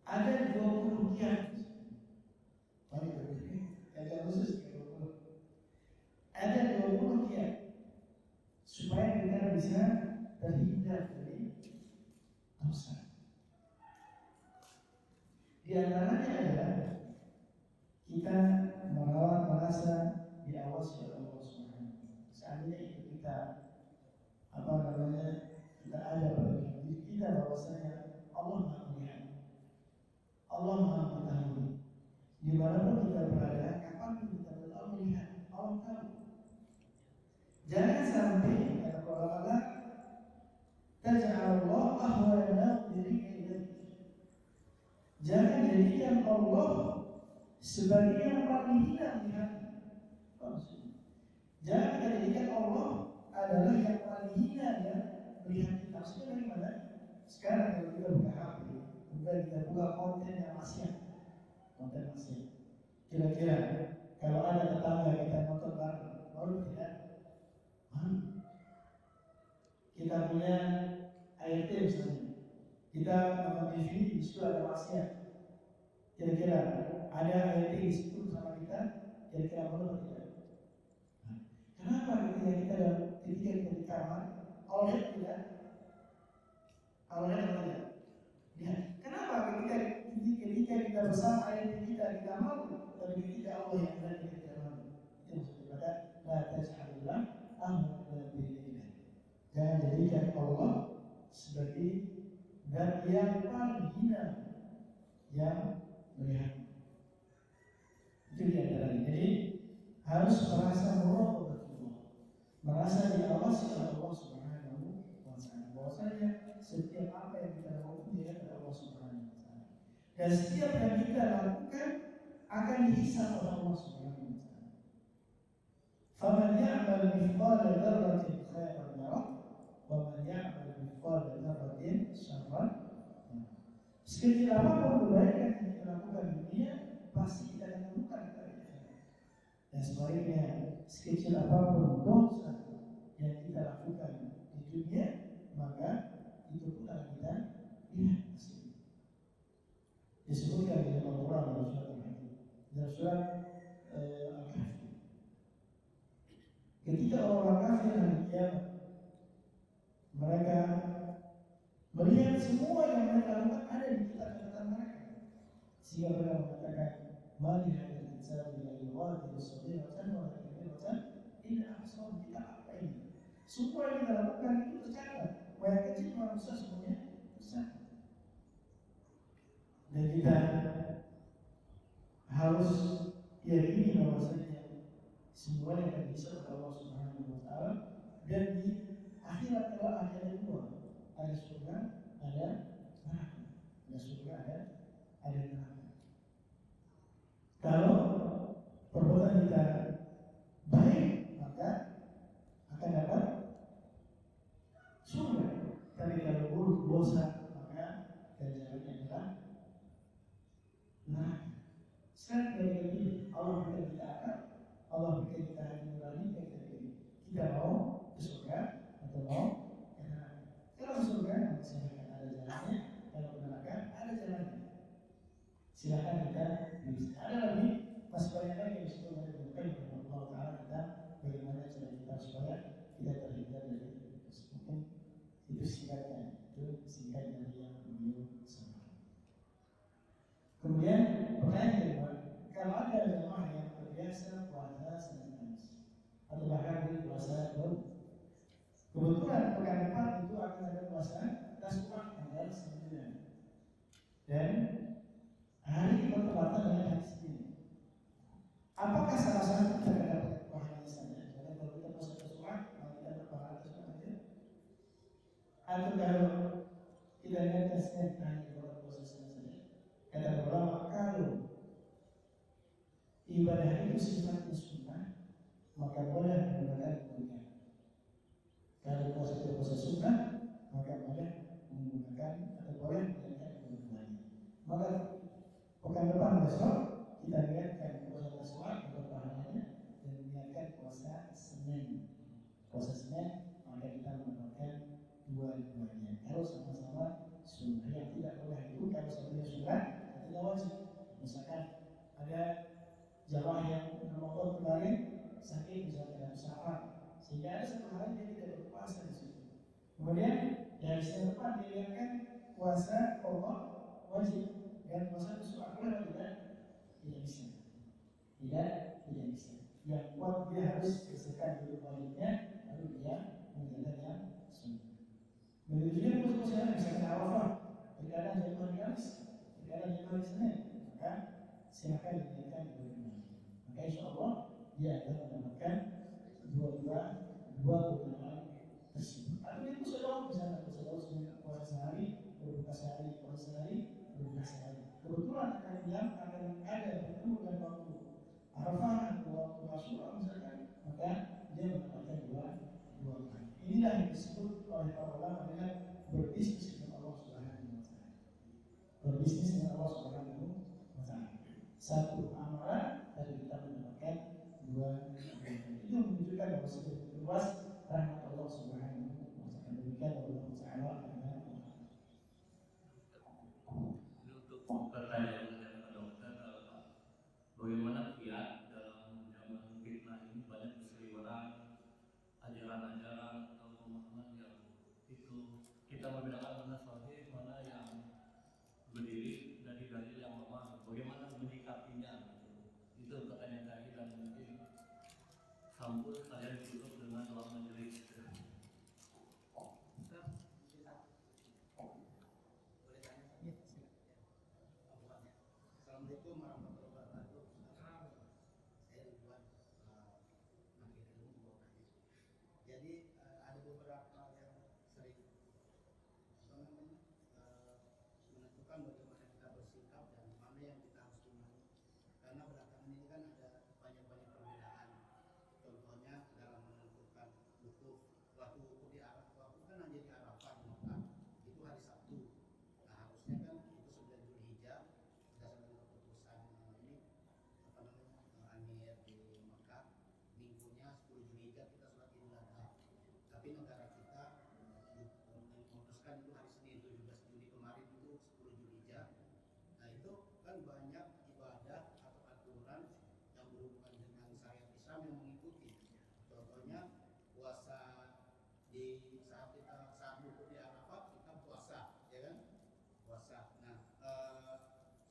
[SPEAKER 1] ada 20 kiat. Ada khusus 20. Ada 20 kiat supaya kita bisa terhindar dari dosa. Di antaranya adalah kita merawat merasa diawasi oleh Allah Subhanahu. Seandainya itu kita kita ada pada diri kita bahwasanya Allah Maha melihat, Allah Maha mengetahui. Dimanapun kita berada, kapanpun kita berada, Allah melihat, Allah tahu. Jangan sampai kata para ulama, taj'alullah ahwana diri ilaik. Jangan jadikan Allah sebagai yang paling hina melihat. Jangan jadikan Allah adalah yang paling hina ya melihat kita. Maksudnya dari mana? Sekarang kalau kita buka HP, kemudian kita buka konten yang maksiat, kira-kira kalau ada tetangga kita nonton bareng, malu tidak? Malu. Kita punya ART misalnya, kita nonton TV di situ ada maksiat, kira-kira ada ART di situ sama kita, kira-kira malu atau tidak? Kenapa ketika kita di kamar, Allah tidak? Allah tidak? Ya. Kenapa ketika kita bersama ayat kita malu, tapi ketika Allah yang berada kita malu? Itu maksudnya la taj'alullah ahwana billahi. Jangan jadikan Allah sebagai zat yang paling hina yang melihat. Itu dia antaranya. Jadi harus merasa merasa diawasi oleh Allah Subhanahu wa ta'ala. Bahwasanya setiap apa yang kita lakukan dilihat oleh Allah Subhanahu wa ta'ala. Dan setiap yang kita lakukan akan dihisab oleh Allah Subhanahu wa ta'ala. Faman ya'mal mithqala dzarratin khairan yarah wa man ya'mal mithqala dzarratin syarran yarah. Sekecil apapun kebaikan yang kita lakukan di dunia, pasti kita akan temukan di akhirat. Dan sebaliknya, sekecil apapun dosa yang kita lakukan di dunia, maka itu pun akan kita lihat hasilnya. Disebutkan di dalam Al-Quran dalam surat Al-Hakim, dalam surat Al-Kahfi. Ketika orang kafir hari kiamat, mereka melihat semua yang mereka lakukan ada di kitab-kitab mereka, sehingga mereka mengatakan, "Mali hadzal kitab la yughadiru saghiratan wa la kabiratan illa ahsaha." Kita apa ini? Semua yang kita lakukan itu tercatat, baik kecil maupun besar semuanya tercatat. Dan kita harus yakini bahwasanya semuanya akan bisa oleh Allah Subhanahu wa ta'ala. Dan di akhirat kelak ada dua, ada surga, ada neraka. Ada surga, ada neraka. Kalau perbuatan kita baik, maka akan dapat surga. Tapi kalau buruk dosa, maka ganjarannya adalah neraka. Sekarang kita pilih, Allah berikan kita akal, Allah berikan kita hati nurani, kita pilih. Kita mau ibadah itu sifatnya sunnah, maka boleh menggunakan kemudian. Kalau puasa itu puasa sunnah, maka boleh menggunakan atau boleh menggunakan kemudian. Maka pekan depan besok kita niatkan puasa Tasawuf atau pahalanya dan niatkan puasa Senin. Puasa Senin maka kita mendapatkan dua-duanya. Kalau sama-sama sunnah, yang tidak boleh itu kalau satunya sunnah, tidak wajib. Misalkan ada jamaah yang Ramadan kemarin sakit misalnya dalam safar, sehingga ada satu hari dia tidak berpuasa di situ. Kemudian dari Senin depan dia lihatkan puasa Allah wajib dan puasa sunnah tidak bisa. Tidak bisa. Yang kuat dia harus selesaikan dulu wajibnya, lalu dia menjalankan yang sunnah. Begitu juga puasa misalkan Arafah, terkadang jatuh hari Kamis, terkadang jatuh hari Senin, maka silakan diniatkan dua-duanya. Maka insya Allah dia akan mendapatkan dua keutamaan tersebut. Atau dia puasa doang, misalnya puasa sehari, berbuka sehari, puasa sehari, berbuka sehari. Kebetulan akan ada bertemu dengan waktu Arafah atau waktu Asyura misalkan, maka dia mendapatkan dua kali. Inilah yang disebut oleh para ulama dengan berbisnis dengan Allah Subhanahu wa Ta'ala. Berbisnis dengan Allah Subhanahu wa Ta'ala. Satu amalan dari kita mendapatkan dua. Itu menunjukkan bahwa sebegitu luas rahmat Allah Subhanahu wa Ta'ala. Demikian Allah Ta'ala.
[SPEAKER 2] Untuk pertanyaan dari Pak Dokter, bagaimana kiat dalam zaman fitnah ini banyak berseliweran ajaran-ajaran atau pemahaman yang itu kita membedakan mana sahih, mana yang berdiri dari dalil yang lemah. Bagaimana menyikapinya? Itu pertanyaan saya, dan mungkin sambut saya ditutup dengan doa majelis.
[SPEAKER 3] Assalamualaikum warahmatullahi wabarakatuh. Saya Ridwan, Makin Ilmu. Jadi ada beberapa yang sering menentukan bagaimana kita bersikap dan mana yang kita harus imani. Karena belakangan ini kan ada banyak perbedaan. Contohnya dalam menentukan waktu wukuf di Arafah, waktu kan hanya di Arafah di Mekah itu hari Sabtu. Nah harusnya kan itu 9 Zulhijjah berdasarkan keputusan ini Amir di Mekah, minggunya 10 Zulhijjah kita sholat Idul Adha. Tapi negara kita memutuskan itu hari Senin 17 Juli kemarin itu 10 Zulhijjah. Nah itu kan banyak ibadah atau aturan yang berhubungan dengan syariat Islam yang mengikuti. Contohnya puasa di saat wukuf di Arafah kita puasa, ya kan? Puasa. Nah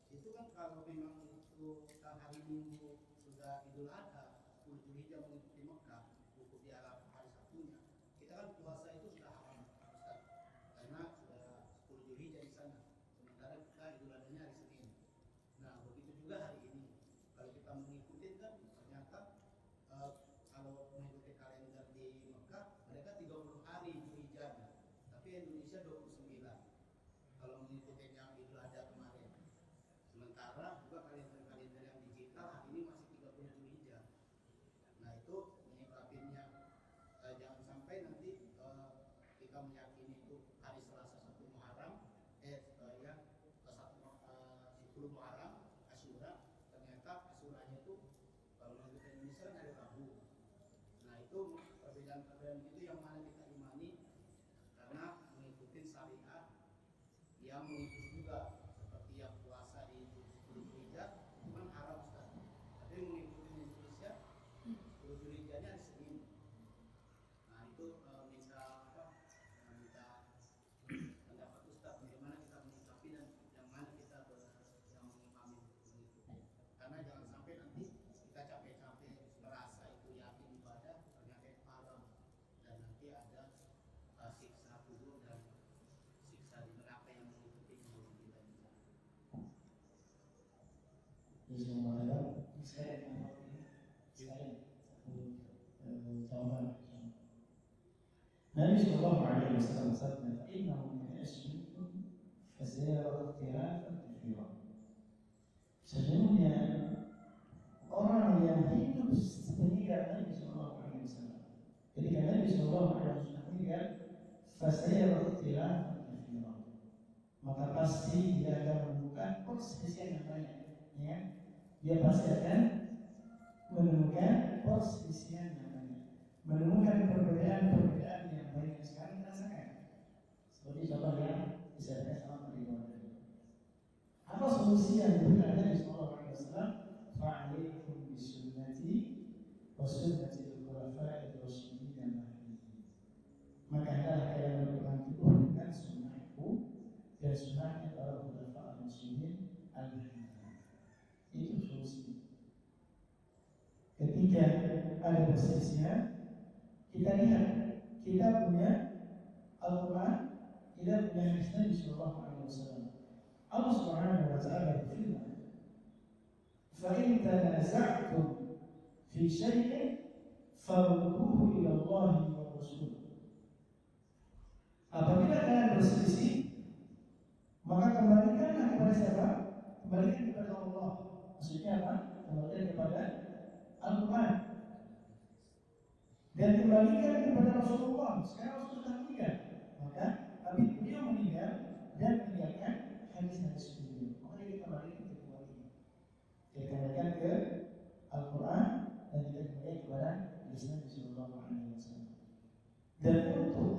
[SPEAKER 3] itu kan kalau memang itu hari Minggu sudah Idul Adha 10 Zulhijjah mengikuti Mekah, wukuf di Arafah hari Sabtunya, kita kan puasa itu sudah haram, Ustaz, karena sudah 10 Zulhijjah di sana. Sementara kita Idul Adhanya hari Senin. Nah begitu juga hari ini. Kalau kita mengikuti kan ternyata kalau mengikuti kalender di Mekah mereka 30 hari Zulhijjahnya, tapi Indonesia 29. Kalau mengikuti yang Idul Adha kemarin. Sementara juga kalender yang digital hari ini masih 30 Zulhijjah. Nah itu menyikapinya jangan sampai nanti kita meyakini itu hari Selasa 1 Muharram 10 Muharram Asyura, ternyata Asyuranya itu kalau mengikuti Indonesia kan hari Rabu. Nah itu perbedaan itu yang mana kita imani, karena mengikuti syariat yang mengikuti juga seperti yang puasa di 10 Zulhijjah itu kan haram, Ustaz. Tapi mengikuti Indonesia 10 Zulhijjahnya hari Senin. Nah itu minta pendapat Ustaz bagaimana kita menyikapi dan yang mana kita yang mengimami begitu. Karena jangan sampai nanti kita capek-capek merasa itu yakin ibadah ternyata itu haram, dan nanti ada siksa kubur dan siksa di neraka yang mengikuti kita.
[SPEAKER 1] Nabi Sallallahu Alaihi Wasallam bersabda, "Innahu min asyikum fasayara ikhtilafan katsiran." Sesungguhnya orang Nabi Sallallahu Alaihi Wasallam ini kan, fasaya ikhtilafan katsiran. Maka pasti dia akan menemukan perselisihan yang banyak, ya. Dia pasti akan menemukan perselisihan yang banyak, menemukan perbedaan-perbedaan yang banyak yang sekarang dirasakan. Seperti contoh yang disampaikan sama Nabi Muhammad. Apa solusi yang diberikan Nabi Sallallahu Alaihi Wasallam? Fa'alaikum bisunnati wa sunnati al-khulafa'ir rasyidin al-mahdiyyin. Maka hendaklah kalian berpegang teguh dengan sunnahku dan sunnahnya para khulafa' ar-rasyidin al-mahdiyyin. Itu solusi. Ketika ada perselisihan, kita lihat, kita punya Al-Quran, kita punya hadis Nabi Sallallahu Alaihi Wasallam. Allah Subhanahu wa Ta'ala berfirman, فَإِنْ تَنَازَعْتُمْ فِي شَيْءٍ فَرُدُّوهُ إِلَى اللَّهِ وَالرَّسُولِ. Apabila kalian berselisih, maka kembalikanlah kepada siapa? Kembalikan kepada Allah. Maksudnya apa? Kembalikan kepada Al-Quran dan kembalikan kepada Rasulullah. Sekarang Rasulullah meninggal, maka tapi beliau meninggal dan meninggalkan hadis-hadis beliau. Maka kita kembalikan ke dua ini. Kita kembalikan ke Al-Quran dan kita kembalikan kepada hadis Nabi Sallallahu Alaihi Wasallam. Dan untuk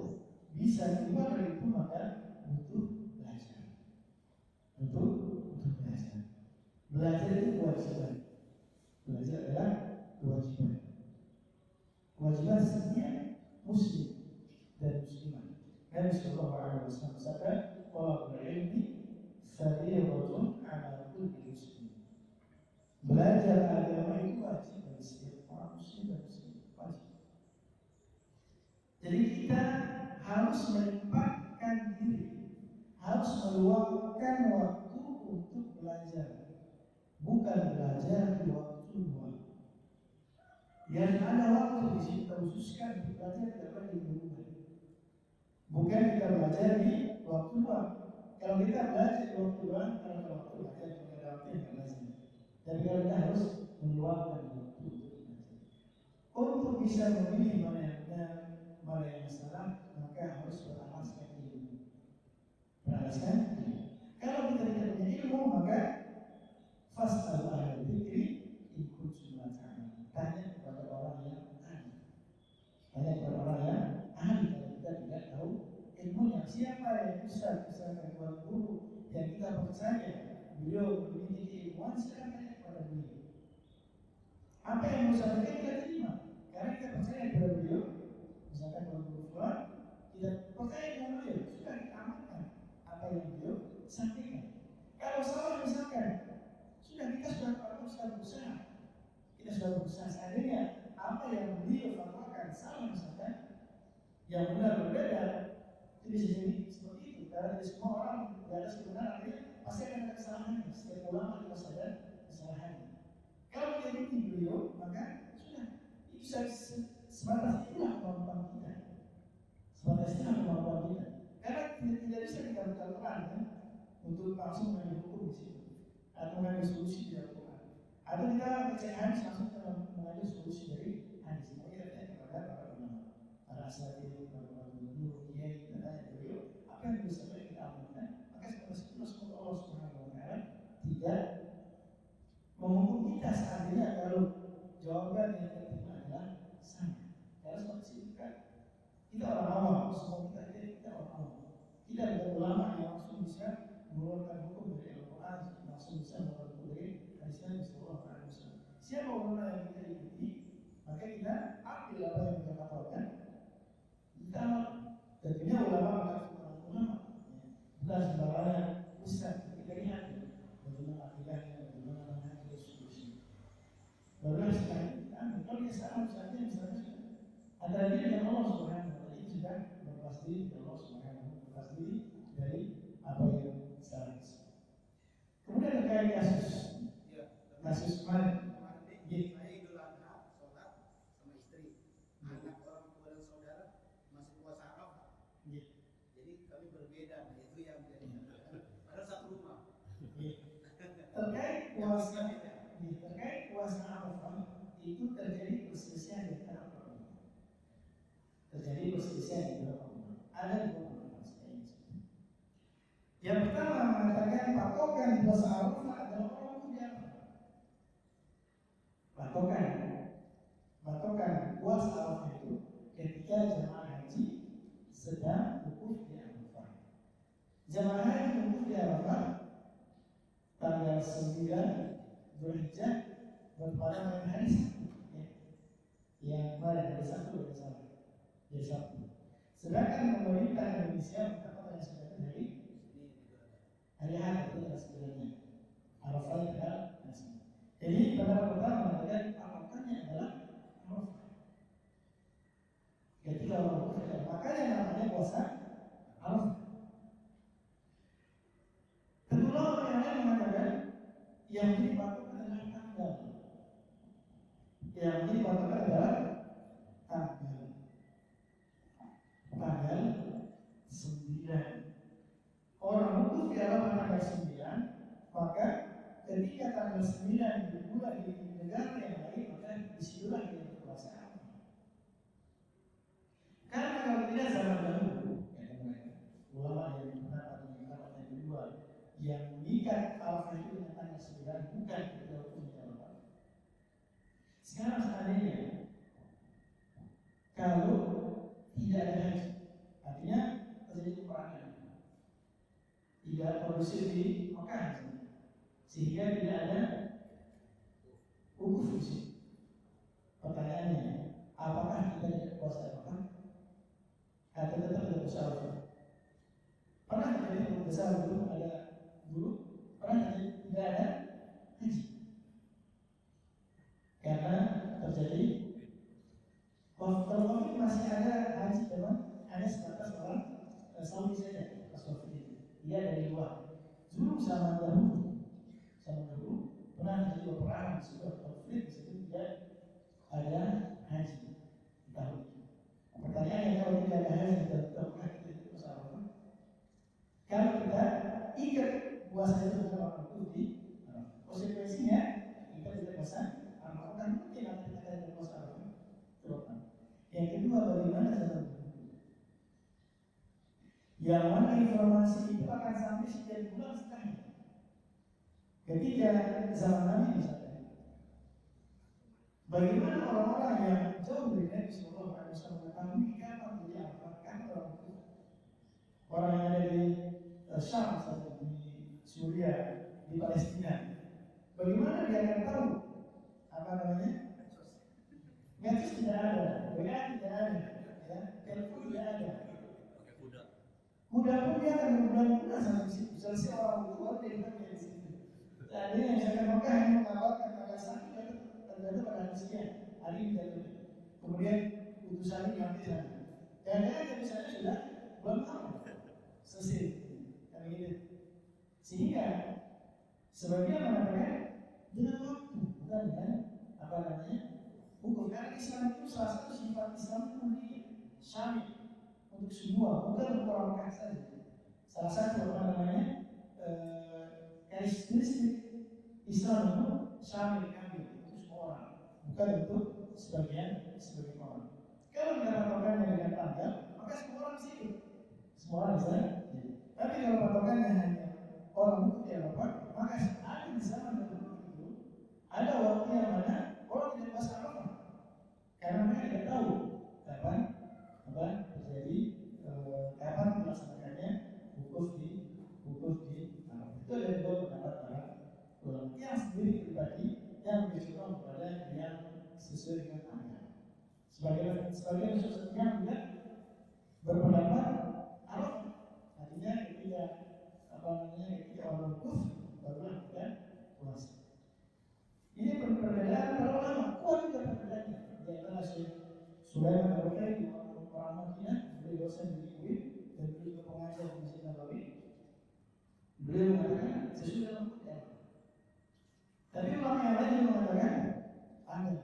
[SPEAKER 1] bisa keluar dari itu maka butuh belajar. Butuh belajar. Belajar itu kewajiban. Belajar adalah kewajiban. Kewajiban setiap muslim dan muslimah. Nabi Sallallahu Alaihi Wasallam bersabda, "Talabul ilmi fardiyatun 'ala kulli muslim." Belajar agama itu wajib bagi setiap orang muslim dan muslimah. Wajib. Jadi kita harus menyempatkan diri, harus meluangkan waktu untuk belajar, bukan belajar di waktu luang. Yang ada waktu di situ kita khususkan untuk belajar dapat diubah. Bukan kita belajar di waktu luang. Kalau kita belajar di waktu luang, kalau ada waktu belajar, kalau ada waktu yang belajar. Dan kita harus meluangkan waktu untuk belajar. Untuk bisa memilih mana yang benar, mana yang salah, maka harus beralaskan ilmu. Beralaskan ilmu. Kalau kita tidak punya ilmu, maka fas'al ahla dzikri in kuntum la ta'lamun. Tanya kepada orang yang ahli. Tanya kepada orang yang ahli kalau kita tidak tahu ilmunya. Siapa yang bisa kepada guru yang kita percaya beliau memiliki ilmuwan, silakan tanya kepada beliau. Apa yang bisa kita terima? Karena kita percaya kepada beliau. Misalkan kalau guru Fulan, kita percaya kepada beliau, sudah kita amalkan apa yang beliau sampaikan. Kalau salah misalkan, kita sudah berusaha. Kita sudah berusaha seandainya apa yang beliau fatwakan salah misalkan, yang benar berbeda, itu bisa jadi seperti itu. Karena dari semua orang tidak ada sebenarnya, pasti akan ada kesalahan. Setiap ulama kita sadar kesalahannya. Kalau kita ikuti beliau, maka sudah itu sebatas itulah kemampuan kita. Sebatas itulah kemampuan kita. Karena tidak bisa kita berkata-kata kan, untuk langsung mengambil hukum di situ. Atau mengambil solusi dari Al-Quran. Atau kita baca hadis langsung kita mengambil solusi dari hadis. Maka kita tanya kepada para ulama, para asatidz, para guru, kiai, dan tanya beliau apa yang bisa kita amalkan. Maka semoga Allah Subhanahu Wa Taala tidak menghukum kita seandainya kalau jawaban yang kita terima adalah sama. Karena seperti itu kan kita orang awam, semua kita orang awam. Kita ada ulama yang langsung bisa mengeluarkan hukum dari Al-Quran, langsung bisa mengeluarkan hukum dari hadis Nabi Sallallahu Alaihi Wasallam. Siapa ulama yang kita ikuti, maka kita ambil apa yang kita katakan, kita amal. Tentunya ulama mengatakan ulama, bukan sembarangan ustaz. Kita lihat bagaimana akidahnya, bagaimana manhaj dan seterusnya. Barulah sekarang kita ambil. Kalau dia salah misalnya antara dia dan Allah Subhanahu Wa Taala, itu sudah berlepas diri dari Allah Subhanahu Wa Taala, berlepas diri dari apa yang salah. Kemudian terkait kasus kemarin
[SPEAKER 3] saya Idul Adha sholat sama istri, anak orang tua dan saudara masih puasa Arafah. Jadi kami berbeda, nah itu yang menjadi padahal satu rumah.
[SPEAKER 1] Terkait puasa Arafah itu terjadi perselisihan di antara ulama. terjadi perselisihan di beberapa ulama. Ada dua pendapat saya. Yang pertama mengatakan patokan puasa Arafah adalah orang wukuf di Arafah. Patokan puasa Arafah itu ketika jemaah haji sedang wukuf di Arafah. Jemaah haji wukuf di Arafah tanggal 9 Dzulhijjah bertepatan hari Sabtu. Yang kemarin hari Sabtu ya salah. Hari Sabtu. Sedangkan pemerintah Indonesia menetapkan yang sudah hari Ahad itu adalah sebenarnya Arafah adalah nasi. Jadi pendapat pertama mengatakan patokannya adalah Arafah. Ketika orang wukuf, makanya namanya puasa Arafah. Kedua orang yang lain mengatakan yang menjadi patokan adalah tanggal. Yang menjadi patokan adalah tanggal 9. Orang wukuf di Arafah tanggal 9, maka ketika tanggal 9 dimulai di negara yang lain, maka disitulah dia berpuasa Arafah. Karena kalau tidak zaman dahulu, ulama yang pendapat yang kedua yang mengikat Arafah itu dengan tanggal 9 bukan ketika wukuf di Arafah. Sekarang seandainya kalau tidak ada haji, artinya terjadi peperangan, tidak kondusif di Mekah, sehingga tidak ada wukuf di sini. Pertanyaannya, apakah kita tidak puasa Arafah? Atau tetap tidak puasa Arafah? Pernah terjadi besar dulu ada dulu? Pernah terjadi tidak ada haji? Karena terjadi COVID masih ada haji, teman, hanya sebatas orang Saudi saja pas COVID itu. Dia dari luar. Dulu zaman dahulu pernah terjadi peperangan di sebuah konflik, di situ tidak ada haji di tahun itu. Pertanyaannya, kalau tidak ada haji di tahun kita itu puasa Arafah? Kalau kita ikat puasa itu dengan waktu itu di konsekuensinya kita tidak puasa Arafah, kan mungkin nanti kita tidak puasa Arafah. Yang kedua, bagaimana zaman dahulu? Yang mana informasi itu akan sampai sekian bulan setelahnya. Ketika zaman Nabi misalnya, bagaimana orang-orang yang jauh dari Nabi Sallallahu Alaihi Wasallam mengetahui kapan jadi Arafah, kapan orang itu? Orang yang ada di Syam, misalnya di Suriah, di Palestina, bagaimana dia akan tahu apa namanya? Medsos tidak ada, WA tidak ada, ya, telepon tidak ada. Kuda pun dia akan berbulan-bulan sampai di situ. Selesai orang tua dia akan di situ. Tadi yang saya Mekah yang mengawarkan pada saat itu ternyata pada hari sekian hari ini jatuh. Kemudian utusan ini nanti sana. Jangan-jangan di sana sudah belum tahu selesai. Kan gitu. Sehingga sebagian mengatakan dengan waktu, bukan dengan apa namanya hukum. Karena Islam itu salah satu sifat Islam itu memiliki syamil untuk semua, bukan untuk orang Mekah saja. Salah satu apa namanya karakteristik Islam itu syamil, ambil untuk semua orang, bukan untuk sebagian orang. Kalau kita patokannya dengan tanggal, maka semua orang bisa ikut, semua orang bisa. Tapi kalau patokannya hanya orang wukuf di Arafah, maka ada di zaman dahulu itu ada waktu yang mana orang tidak puasa Arafah, karena mereka tidak tahu kapan terjadi, kapan melaksanakannya wukuf di Arafah. Itu ada dua pendapat para ulama. Yang sendiri pribadi yang menunjukkan kepada yang sesuai dengan tanggal. Sebagian yang juga berpendapat Arafah, artinya ketika orang wukuf barulah kita puasa. Ini perbedaan para ulama, kuat juga perbedaannya. Di antara Syekh Sulaiman Al-Ruqayyah, orang Madinah, beliau dosen di UIN dan beliau juga pengajar di Masjid Nabawi. Beliau mengatakan sesuai dengan hukum. Tapi ulama yang lain juga mengatakan ada.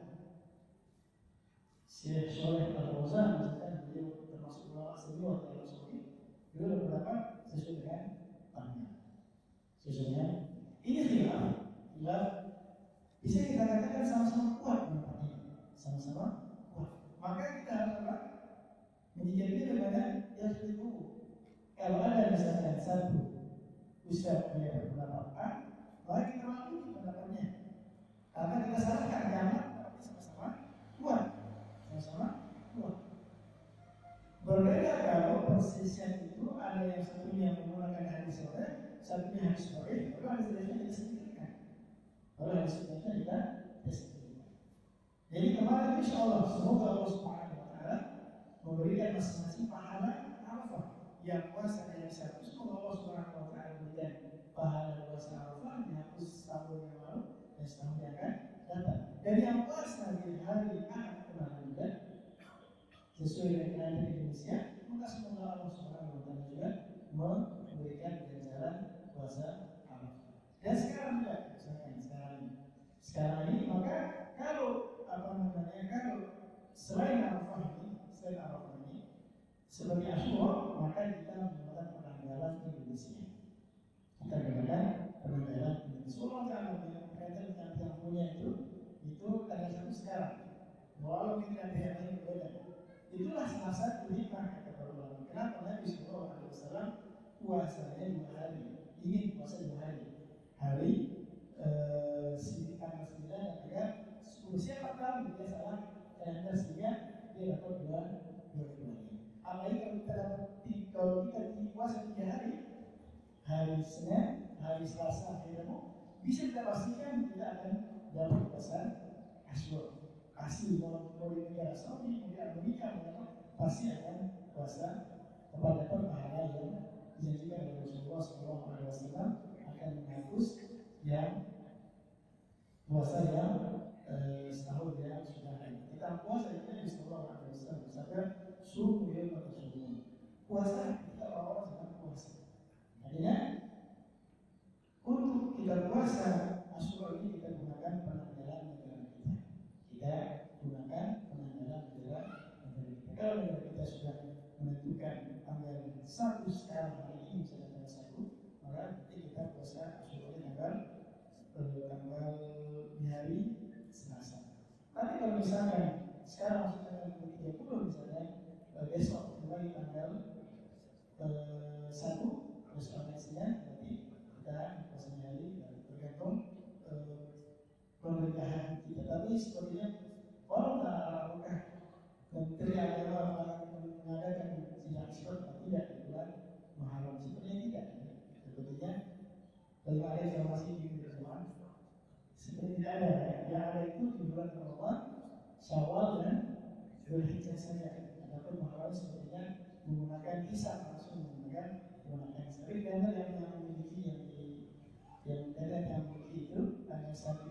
[SPEAKER 1] Syekh Shalih Al-Fauzan misalkan, beliau termasuk ulama senior dalam Saudi, beliau berpendapat sesuai dengan tanggal. Sesuai ini khilaf bisa kita katakan, kan, sama-sama kuat pendapatnya, sama-sama kuat. Maka kita harus Menyikapinya bagaimana? Ya sudah tunggu. Kalau ada misalkan satu ustaz punya pendapat A, maka kita maklumi pendapatnya. Karena kita salahkan jangan, tapi sama-sama kuat, sama-sama kuat. Berbeda kalau persisnya itu ada yang satunya menggunakan hadis sahih, satunya hadis sahih, lalu hadis sahihnya tidak disebutkan. Lalu hadis sahihnya tidak disebutkan. Jadi kemarin insya Allah semoga Allah Subhanahu Wa Taala memberikan masing-masing pahala Arafah yang puasa yang satu. Semoga Allah Subhanahu Wa Taala memberikan pahala puasa Arafah dihapus tahun yang lalu dan setahun yang akan datang. Dan yang puasa di hari Ahad kemarin juga sesuai dengan kalender Indonesia, maka semoga Allah Subhanahu Wa Taala juga memberikan ganjaran puasa Arafah. Dan sekarang juga, sekarang ini maka kalau kalau selain Arafah ini seperti Asyura, maka kita menggunakan penanggalan Indonesia. Kita menggunakan penanggalan Indonesia. Allah Taala berkaitan yang punya itu tanggal 1 sekarang. Walau kita ada yang lain berbeda. Itulah salah satu hikmah kata para ulama. Kenapa Nabi Sallallahu Alaihi Wasallam puasanya 2 hari, ingin puasa 2 hari, hari tanggal 9 dan tanggal 10. Siapa tahu dia salah kalender sehingga dia dapat 2 hari. Apalagi kalau kita puasa 3 hari, hari Senin, hari Selasa, hari Rabu, bisa kita pastikan kita akan dapat puasa Asyura. Pasti mau di negara Saudi, mau di Amerika, pasti akan puasa kepada pahala yang dijanjikan oleh Rasulullah SAW akan menghapus yang puasa yang setahun yang sudah ada. Kita puasa itu Nabi Sallallahu Alaihi Wasallam bersabda, sumu yawma tasumun. Puasa kita orang sedang puasa. Artinya untuk kita puasa Asyura ini kita gunakan penanggalan negara kita. Kita gunakan penanggalan negara kita. Kalau negara kita sudah menentukan tanggal 1 sekarang hari ini misalnya tanggal 1, maka kita puasa Asyura ini tanggal di hari Selasa. Tapi kalau misalkan sekarang masuk tanggal 30 misalnya besok mulai tanggal 1 besok Senin, berarti kita puasanya hari tergantung pemerintahan kita. Tapi sepertinya walau tak apakah Menteri Agama mengadakan sidang isbat atau tidak di bulan Muharram, sepertinya tidak. Sepertinya belum ada informasi di Indonesia. Seperti tidak ada. Yang ada itu di bulan Ramadan, Syawal dan Dzulhijjah saja. Adapun Muharram sepertinya menggunakan hisab, langsung menggunakan hisab. Tapi kalender yang memiliki yang memiliki itu tanggal 1